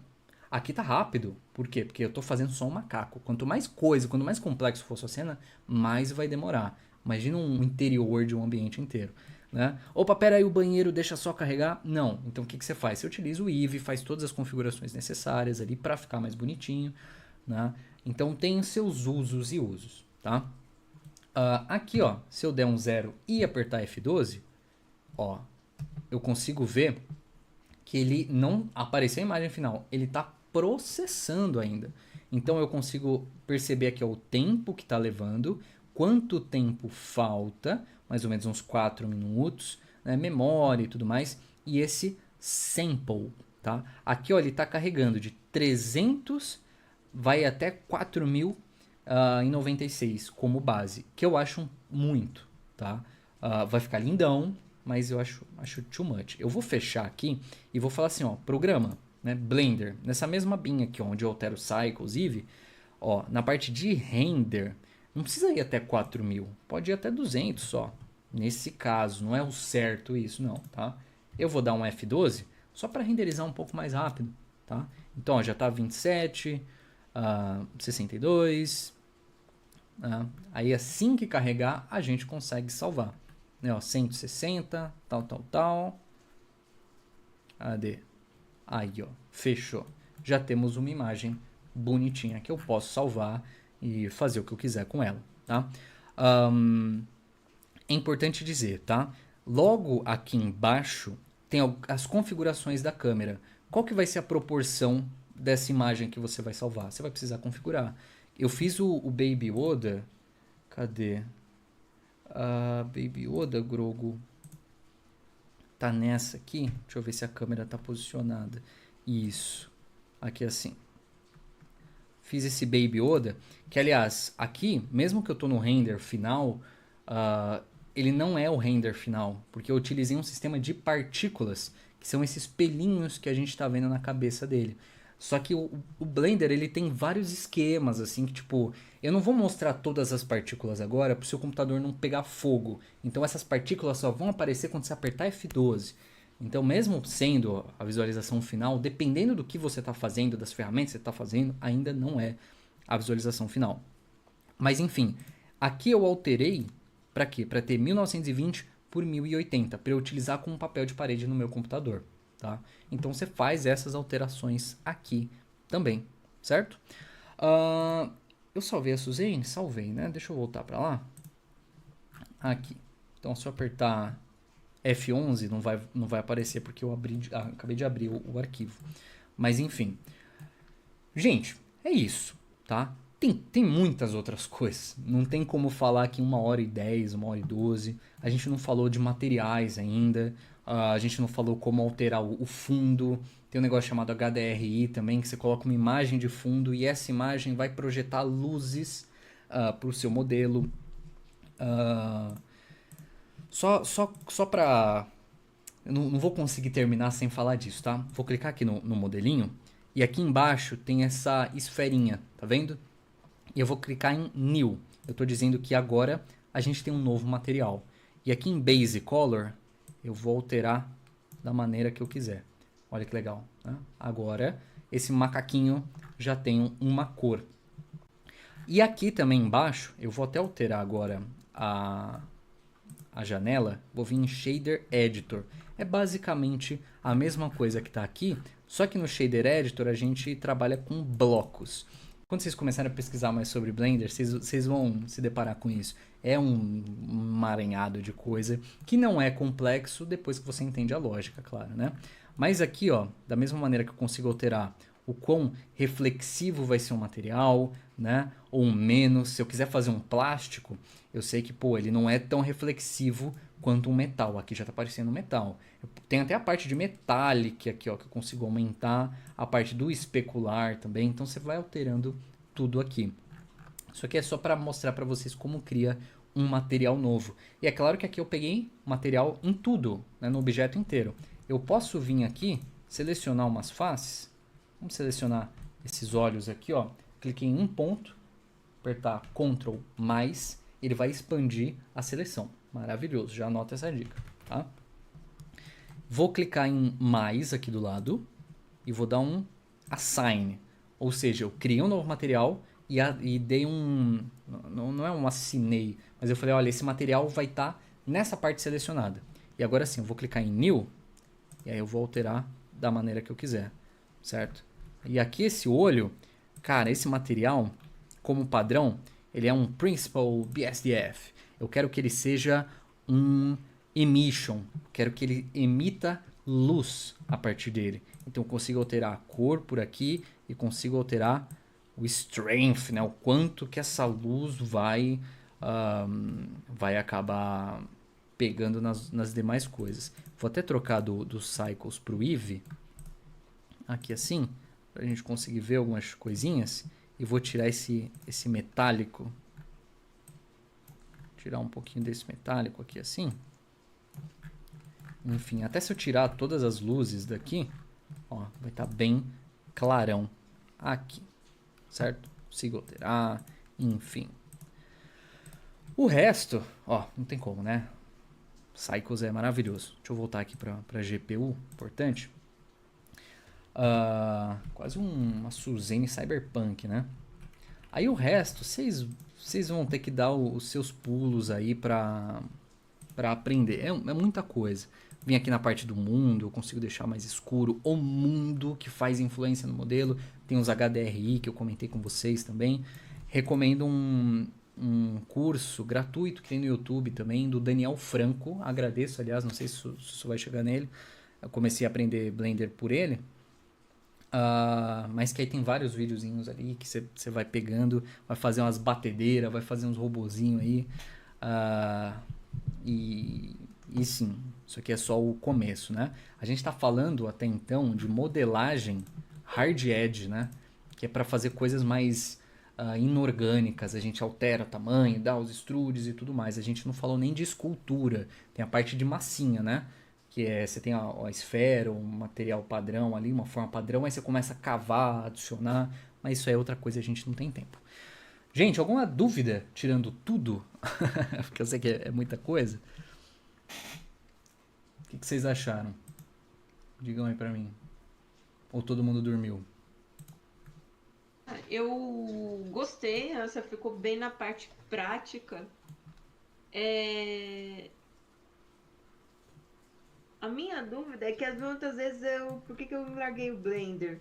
Aqui tá rápido. Por quê? Porque eu tô fazendo só um macaco. Quanto mais coisa, quanto mais complexo for a sua cena, mais vai demorar. Imagina um interior de um ambiente inteiro. Né? Opa, peraí, o banheiro deixa só carregar? Não. Então o que você faz? Você utiliza o Eevee, faz todas as configurações necessárias ali para ficar mais bonitinho. Né? Então tem os seus usos e usos. Tá? Aqui, ó, se eu der um 0 e apertar F12, ó, eu consigo ver que ele não apareceu a imagem final, ele está processando ainda. Então eu consigo perceber aqui ó, o tempo que está levando, quanto tempo falta, mais ou menos uns 4 minutos, né, memória e tudo mais, e esse sample, tá? Aqui ó, ele está carregando de 300, vai até 4000 em 96 como base, que eu acho muito, tá? Vai ficar lindão, mas eu acho too much. Eu vou fechar aqui e vou falar assim, ó, programa, né, Blender, nessa mesma abinha aqui, onde eu altero Cycles, Eevee, ó, na parte de render, não precisa ir até 4000, pode ir até 200 só. Nesse caso, não é o certo isso, não, tá? Eu vou dar um F12 só para renderizar um pouco mais rápido, tá? Então, ó, já tá 27, 62, aí assim que carregar, a gente consegue salvar. Né, ó, 160, tal. Cadê? Aí, ó, fechou. Já temos uma imagem bonitinha que eu posso salvar e fazer o que eu quiser com ela, tá? é importante dizer, tá? Logo aqui embaixo tem as configurações da câmera. Qual que vai ser a proporção dessa imagem que você vai salvar? Você vai precisar configurar. Eu fiz o Baby Yoda. Cadê? Baby Yoda, Grogu. Tá nessa aqui. Deixa eu ver se a câmera tá posicionada. Isso. Aqui assim. Fiz esse Baby Yoda. Que, aliás, aqui, mesmo que eu tô no render final, ele não é o render final. Porque eu utilizei um sistema de partículas, que são esses pelinhos que a gente tá vendo na cabeça dele. Só que o Blender, ele tem vários esquemas, assim, que tipo... Eu não vou mostrar todas as partículas agora para o seu computador não pegar fogo. Então essas partículas só vão aparecer quando você apertar F12. Então mesmo sendo a visualização final, dependendo do que você está fazendo, das ferramentas que você está fazendo, ainda não é a visualização final. Mas enfim, aqui eu alterei para quê? Para ter 1920 por 1080, para eu utilizar como papel de parede no meu computador. Tá? Então você faz essas alterações aqui também, certo? Eu salvei a Suzane? Salvei, né? Deixa eu voltar para lá. Aqui. Então se eu apertar F11 não vai aparecer porque eu acabei de abrir o arquivo. Mas enfim. Gente, é isso, tá? Tem muitas outras coisas. Não tem como falar aqui 1h10, 1h12. A gente não falou de materiais ainda. A gente não falou como alterar o fundo. Tem um negócio chamado HDRI também, que você coloca uma imagem de fundo e essa imagem vai projetar luzes para o seu modelo. Só para... Eu não vou conseguir terminar sem falar disso, tá? Vou clicar aqui no modelinho e aqui embaixo tem essa esferinha, tá vendo? E eu vou clicar em New. Eu estou dizendo que agora a gente tem um novo material. E aqui em Base Color eu vou alterar da maneira que eu quiser. Olha que legal, né? Agora esse macaquinho já tem uma cor. E aqui também embaixo, eu vou até alterar agora a janela, vou vir em Shader Editor. É basicamente a mesma coisa que está aqui, só que no Shader Editor a gente trabalha com blocos. Quando vocês começarem a pesquisar mais sobre Blender, vocês vão se deparar com isso. É um emaranhado de coisa que não é complexo depois que você entende a lógica, claro, né? Mas aqui, ó, da mesma maneira que eu consigo alterar o quão reflexivo vai ser um material, né? Ou um menos. Se eu quiser fazer um plástico, eu sei que, pô, ele não é tão reflexivo quanto um metal. Aqui já está aparecendo metal. Tem até a parte de metallic aqui, ó, que eu consigo aumentar. A parte do especular também. Então você vai alterando tudo aqui. Isso aqui é só para mostrar para vocês como cria um material novo. E é claro que aqui eu peguei material em tudo, né, no objeto inteiro. Eu posso vir aqui, selecionar umas faces. Vamos selecionar esses olhos aqui, ó. Cliquei em um ponto, apertar Ctrl+, ele vai expandir a seleção. Maravilhoso, já anota essa dica, tá? Vou clicar em mais aqui do lado e vou dar um Assign. Ou seja, eu criei um novo material e dei um... Não é um assinei, mas eu falei, olha, esse material vai estar nessa parte selecionada. E agora sim, eu vou clicar em New e aí eu vou alterar da maneira que eu quiser, certo? E aqui esse olho, cara, esse material, como padrão, ele é um Principal BSDF. Eu quero que ele seja um emission. Quero que ele emita luz a partir dele. Então eu consigo alterar a cor por aqui e consigo alterar o strength, né? O quanto que essa luz vai acabar pegando nas demais coisas. Vou até trocar do Cycles para o Eevee. Aqui assim, para a gente conseguir ver algumas coisinhas. E vou tirar esse metálico. Tirar um pouquinho desse metálico aqui assim. Enfim, até se eu tirar todas as luzes daqui, ó, vai estar bem clarão aqui, certo? Consigo alterar, enfim. O resto, ó, não tem como, né? Cycles é maravilhoso. Deixa eu voltar aqui para GPU, importante. Quase uma Suzane Cyberpunk, né? Aí o resto, vocês vão ter que dar os seus pulos aí para aprender. É muita coisa. Vim aqui na parte do mundo, eu consigo deixar mais escuro. O mundo que faz influência no modelo. Tem os HDRI que eu comentei com vocês também. Recomendo um um curso gratuito que tem no YouTube também, do Daniel Franco. Agradeço, aliás, não sei se isso vai chegar nele. Eu comecei a aprender Blender por ele. Mas que aí tem vários videozinhos ali que você vai pegando, vai fazer umas batedeiras, vai fazer uns robozinhos aí. Ah, e sim, isso aqui é só o começo, né? A gente está falando até então de modelagem hard edge, né? Que é para fazer coisas mais inorgânicas. A gente altera tamanho, dá os extrudes e tudo mais. A gente não falou nem de escultura. Tem a parte de massinha, né? Que é, você tem a esfera, um material padrão ali, uma forma padrão, aí você começa a cavar, adicionar, mas isso é outra coisa, a gente não tem tempo. Gente, alguma dúvida, tirando tudo? Porque eu sei que é muita coisa. O que vocês acharam? Digam aí pra mim. Ou todo mundo dormiu? Eu gostei, você ficou bem na parte prática. A minha dúvida é que muitas vezes por que eu larguei o Blender?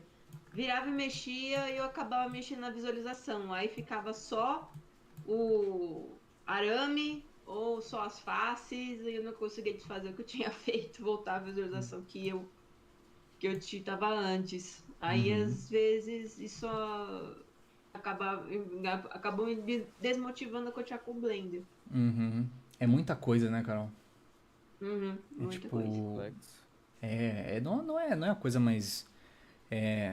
Virava e mexia e eu acabava mexendo na visualização. Aí ficava só o arame ou só as faces e eu não conseguia desfazer o que eu tinha feito, voltar à visualização que eu estava antes. Aí às vezes isso acabou me desmotivando a continuar com o Blender. Uhum. É muita coisa, né, Carol? Muita tipo, coisa. não é a coisa mais.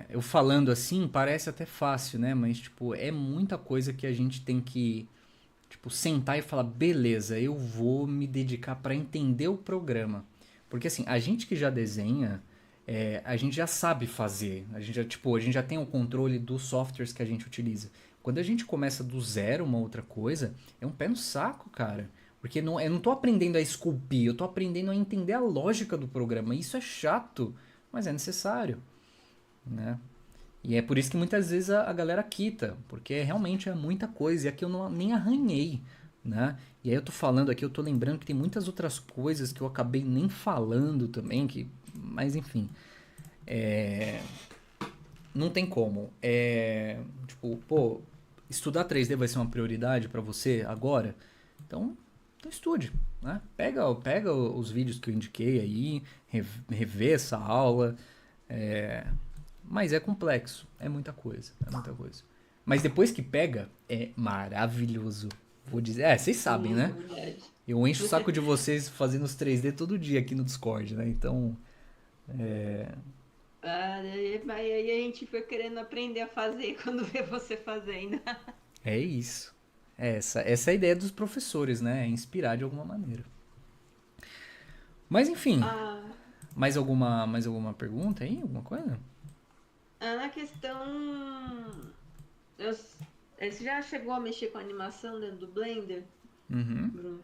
Eu falando assim parece até fácil, né? Mas, tipo, é muita coisa que a gente tem que, tipo, sentar e falar, beleza, eu vou me dedicar para entender o programa. Porque, assim, a gente que já desenha, a gente já sabe fazer. A gente já tem o controle dos softwares que a gente utiliza. Quando a gente começa do zero uma outra coisa, é um pé no saco, cara. Porque eu não tô aprendendo a esculpir, eu tô aprendendo a entender a lógica do programa. Isso é chato, mas é necessário, né? E é por isso que muitas vezes a galera quita, porque realmente é muita coisa, e aqui eu nem arranhei, né? E aí eu tô falando aqui, eu tô lembrando que tem muitas outras coisas que eu acabei nem falando também, mas enfim, não tem como. Tipo, pô, estudar 3D vai ser uma prioridade pra você agora? Então estude, né? Pega os vídeos que eu indiquei aí, revê essa aula, mas é complexo, é muita coisa, é muita coisa. Mas depois que pega, é maravilhoso. Vou dizer, vocês sabem, Sim, é né? verdade. Eu encho o saco de vocês fazendo os 3D todo dia aqui no Discord, né? Então, Aí a gente foi querendo aprender a fazer quando vê você fazendo. é isso. Essa é a ideia dos professores, né? É inspirar de alguma maneira. Mas enfim, Ah, mais alguma pergunta aí? Alguma coisa? na questão. eu- Você já chegou a mexer com animação dentro do Blender, Uhum, Bruno?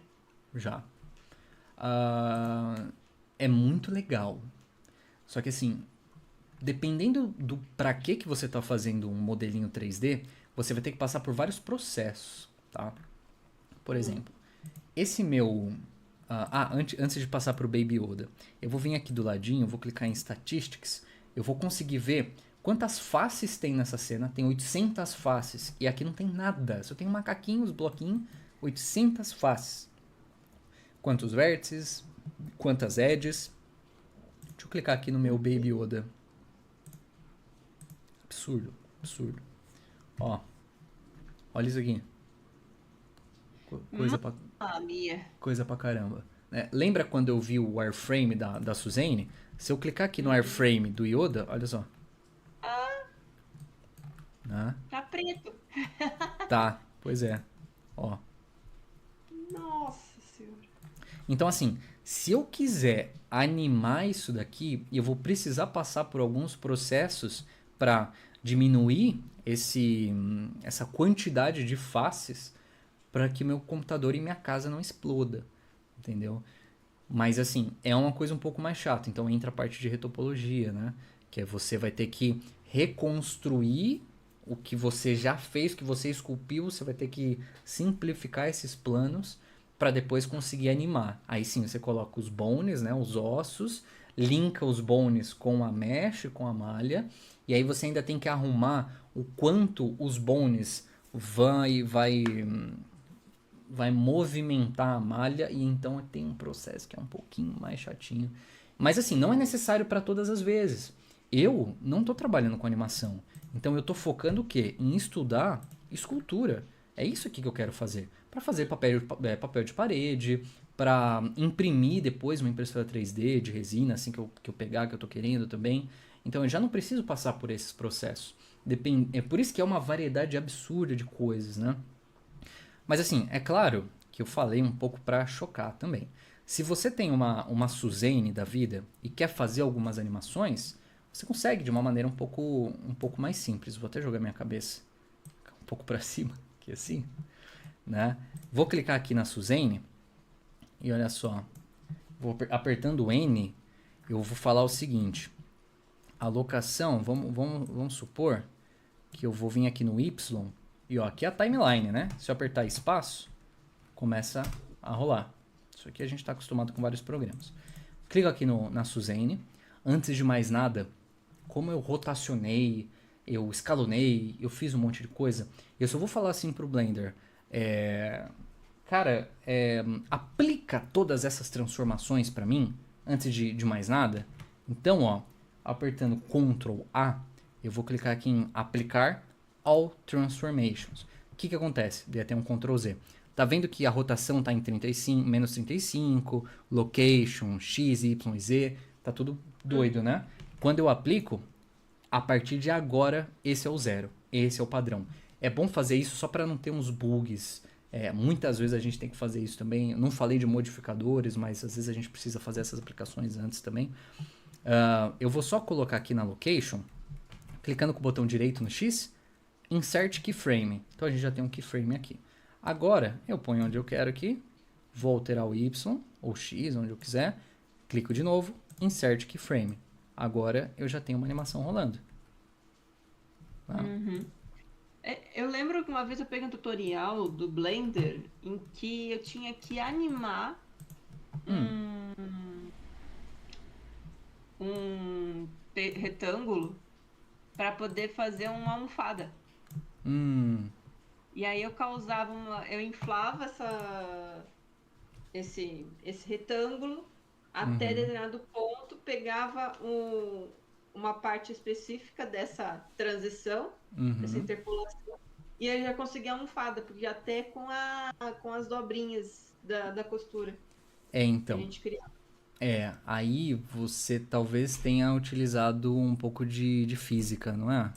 já. Ah, é muito legal. Só que assim, dependendo do pra que você está fazendo um modelinho 3D, você vai ter que passar por vários processos, tá? Por exemplo, esse meu... antes de passar para o Baby Yoda, eu vou vir aqui do ladinho, vou clicar em Statistics, eu vou conseguir ver quantas faces tem nessa cena. Tem 800 faces, e aqui não tem nada, só tem macaquinhos, bloquinhos, 800 faces. Quantos vértices, quantas edges. Deixa eu clicar aqui no meu Baby Yoda. Absurdo, absurdo. Ó, olha isso aqui. Coisa pra, Mia. coisa pra caramba. Lembra quando eu vi o wireframe da Suzane? Se eu clicar aqui no wireframe do Yoda, olha só. Ah, Tá preto. tá, pois é. Ó. Nossa senhora. Então, assim, se eu quiser animar isso daqui, eu vou precisar passar por alguns processos para diminuir essa quantidade de faces para que meu computador e minha casa não exploda, entendeu? Mas assim, é uma coisa um pouco mais chata, então entra a parte de retopologia, né? Que é você vai ter que reconstruir o que você já fez, o que você esculpiu, você vai ter que simplificar esses planos para depois conseguir animar. Aí sim, você coloca os bones, né, os ossos, linka os bones com a mesh, com a malha, e aí você ainda tem que arrumar o quanto os bones vai vai movimentar a malha e então tem um processo que é um pouquinho mais chatinho. Mas assim, não é necessário para todas as vezes. Eu não estou trabalhando com animação. Então eu estou focando o quê? Em estudar escultura. É isso aqui que eu quero fazer. Para fazer papel de parede, para imprimir depois uma impressora 3D de resina, assim que eu pegar, que eu estou querendo também. Então eu já não preciso passar por esses processos. É por isso que é uma variedade absurda de coisas, né? Mas assim, é claro que eu falei um pouco para chocar também. Se você tem uma Suzane da vida e quer fazer algumas animações, você consegue de uma maneira um pouco mais simples. Vou até jogar minha cabeça um pouco para cima, aqui assim, né? Vou clicar aqui na Suzane e olha só, vou apertando o N, eu vou falar o seguinte: alocação, vamos supor que eu vou vir aqui no Y e ó, aqui é a timeline, né? Se eu apertar espaço, começa a rolar. Isso aqui a gente está acostumado com vários programas. Clico aqui na Suzane. Antes de mais nada, como eu rotacionei, eu escalonei, eu fiz um monte de coisa, eu só vou falar assim pro Blender. Cara, aplica todas essas transformações para mim, antes de mais nada. Então, ó, apertando Ctrl A, eu vou clicar aqui em aplicar All Transformations. O que acontece? Dei até um Ctrl Z. Tá vendo que a rotação está em 35, menos 35, location, X, Y, Z, tá tudo doido, né? Quando eu aplico, a partir de agora, esse é o zero, esse é o padrão. É bom fazer isso só para não ter uns bugs. Muitas vezes a gente tem que fazer isso também. Eu não falei de modificadores, mas às vezes a gente precisa fazer essas aplicações antes também. Eu vou só colocar aqui na location, clicando com o botão direito no X, Insert Keyframe. Então a gente já tem um keyframe aqui. Agora eu ponho onde eu quero aqui, vou alterar o Y ou X, onde eu quiser, clico de novo, Insert Keyframe. Agora eu já tenho uma animação rolando. Tá? Uhum. Eu lembro que uma vez eu peguei um tutorial do Blender em que eu tinha que animar um retângulo para poder fazer uma almofada. E aí eu inflava esse retângulo até determinado ponto, pegava uma parte específica dessa transição, dessa interpolação, e aí já conseguia a almofada, porque até com as dobrinhas da costura Então. que a gente criava. Aí você talvez tenha utilizado um pouco de física, não é?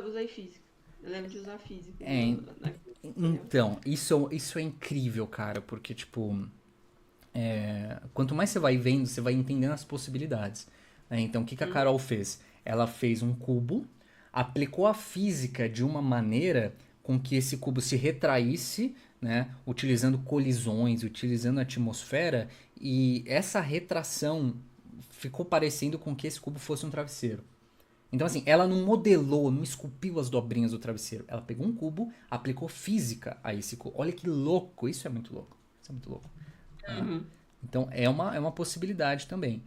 Usei física. Eu lembro de usar física. Então, isso é incrível, cara, porque, tipo, quanto mais você vai vendo, você vai entendendo as possibilidades, né? Então, o que a Carol fez? Ela fez um cubo, aplicou a física de uma maneira com que esse cubo se retraísse, né? Utilizando colisões, utilizando a atmosfera, e essa retração ficou parecendo com que esse cubo fosse um travesseiro. Então, assim, ela não modelou, não esculpiu as dobrinhas do travesseiro. Ela pegou um cubo, aplicou física a esse cubo. Olha que louco, isso é muito louco. Isso é muito louco. Então, é uma possibilidade também.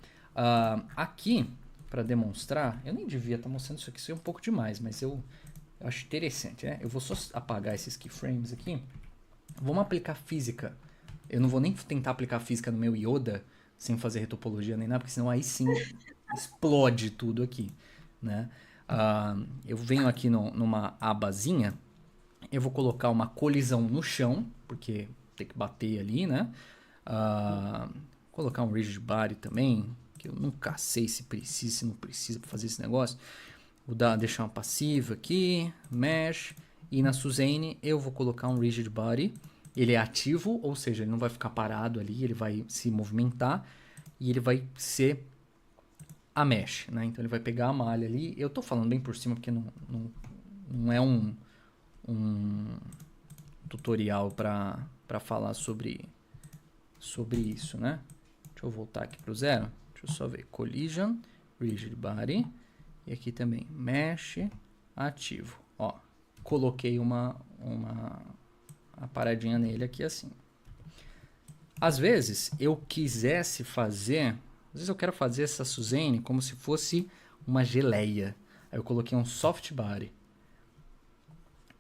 Aqui, para demonstrar, eu nem devia estar mostrando isso aqui, isso é um pouco demais, mas eu acho interessante, né? Eu vou só apagar esses keyframes aqui. Vamos aplicar física. Eu não vou nem tentar aplicar física no meu Yoda, sem fazer retopologia nem nada, porque senão aí sim explode tudo aqui, né? Eu venho aqui numa abazinha, eu vou colocar uma colisão no chão, porque tem que bater ali, né? Colocar um rigid body também, que eu nunca sei se precisa, se não precisa para fazer esse negócio. Vou deixar uma passiva aqui, mesh, e na Suzane eu vou colocar um rigid body. Ele é ativo, ou seja, ele não vai ficar parado ali, ele vai se movimentar e ele vai ser a mesh, né? Então ele vai pegar a malha ali. Eu tô falando bem por cima porque não é um tutorial para falar sobre isso, né? Deixa eu voltar aqui pro zero. Deixa eu só ver. Collision, rigid body. E aqui também, mesh, ativo. Ó, coloquei uma paradinha nele aqui assim. Às vezes, eu quisesse fazer... Às vezes eu quero fazer essa Suzane como se fosse uma geleia. Aí eu coloquei um soft body.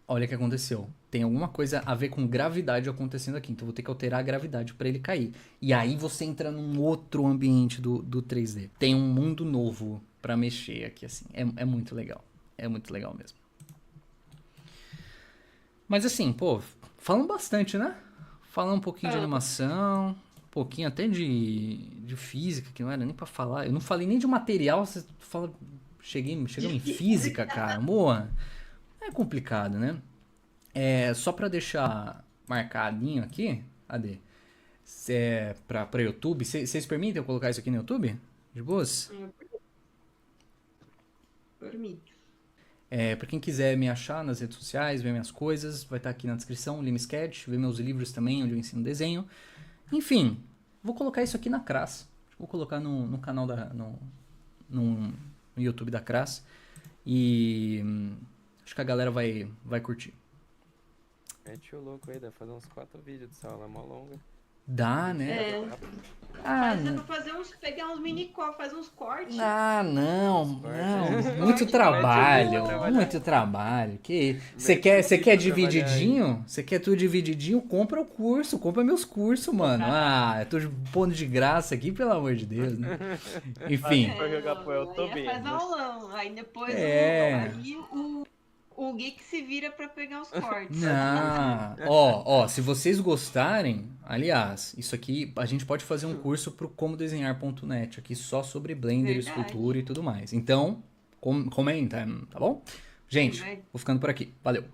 olha o que aconteceu. Tem alguma coisa a ver com gravidade acontecendo aqui. Então eu vou ter que alterar a gravidade para ele cair. E aí você entra num outro ambiente do 3D. Tem um mundo novo para mexer aqui, assim. É muito legal. É muito legal mesmo. Mas assim, pô, falam bastante, né? Falam um pouquinho de animação, um pouquinho até de física, que não era nem pra falar. Eu não falei nem de material, você fala. Chegamos em física, cara. Moa, é complicado, né? Só pra deixar marcadinho aqui, Ade, pra YouTube, vocês permitem eu colocar isso aqui no YouTube? De boas? Permite. Pra quem quiser me achar nas redes sociais, ver minhas coisas, vai estar aqui na descrição, Lima Sketch, ver meus livros também, onde eu ensino desenho. Enfim, vou colocar isso aqui na Cras. Vou colocar no canal no YouTube da Cras. E acho que a galera vai curtir. Mete o louco aí, deve fazer uns 4 vídeos de aula mó longa. Dá, né? Mas dá pra pegar uns fazer uns cortes. Não. Muito Corte, trabalho, corte. muito trabalho. Você Mete o quer bico divididinho? Você quer tudo divididinho? Compra o curso, compra meus cursos, mano. Eu tô pondo de graça aqui, pelo amor de Deus, né? Enfim. Pra jogar pro El, tô Aí bem. faz aulão. Aí depois o Geek se vira pra pegar os cortes. Não, se vocês gostarem, aliás, isso aqui a gente pode fazer um curso pro comodesenhar.net aqui só sobre Blender, Verdade. escultura e tudo mais. Então, comenta, tá bom? Gente, vou ficando por aqui. Valeu.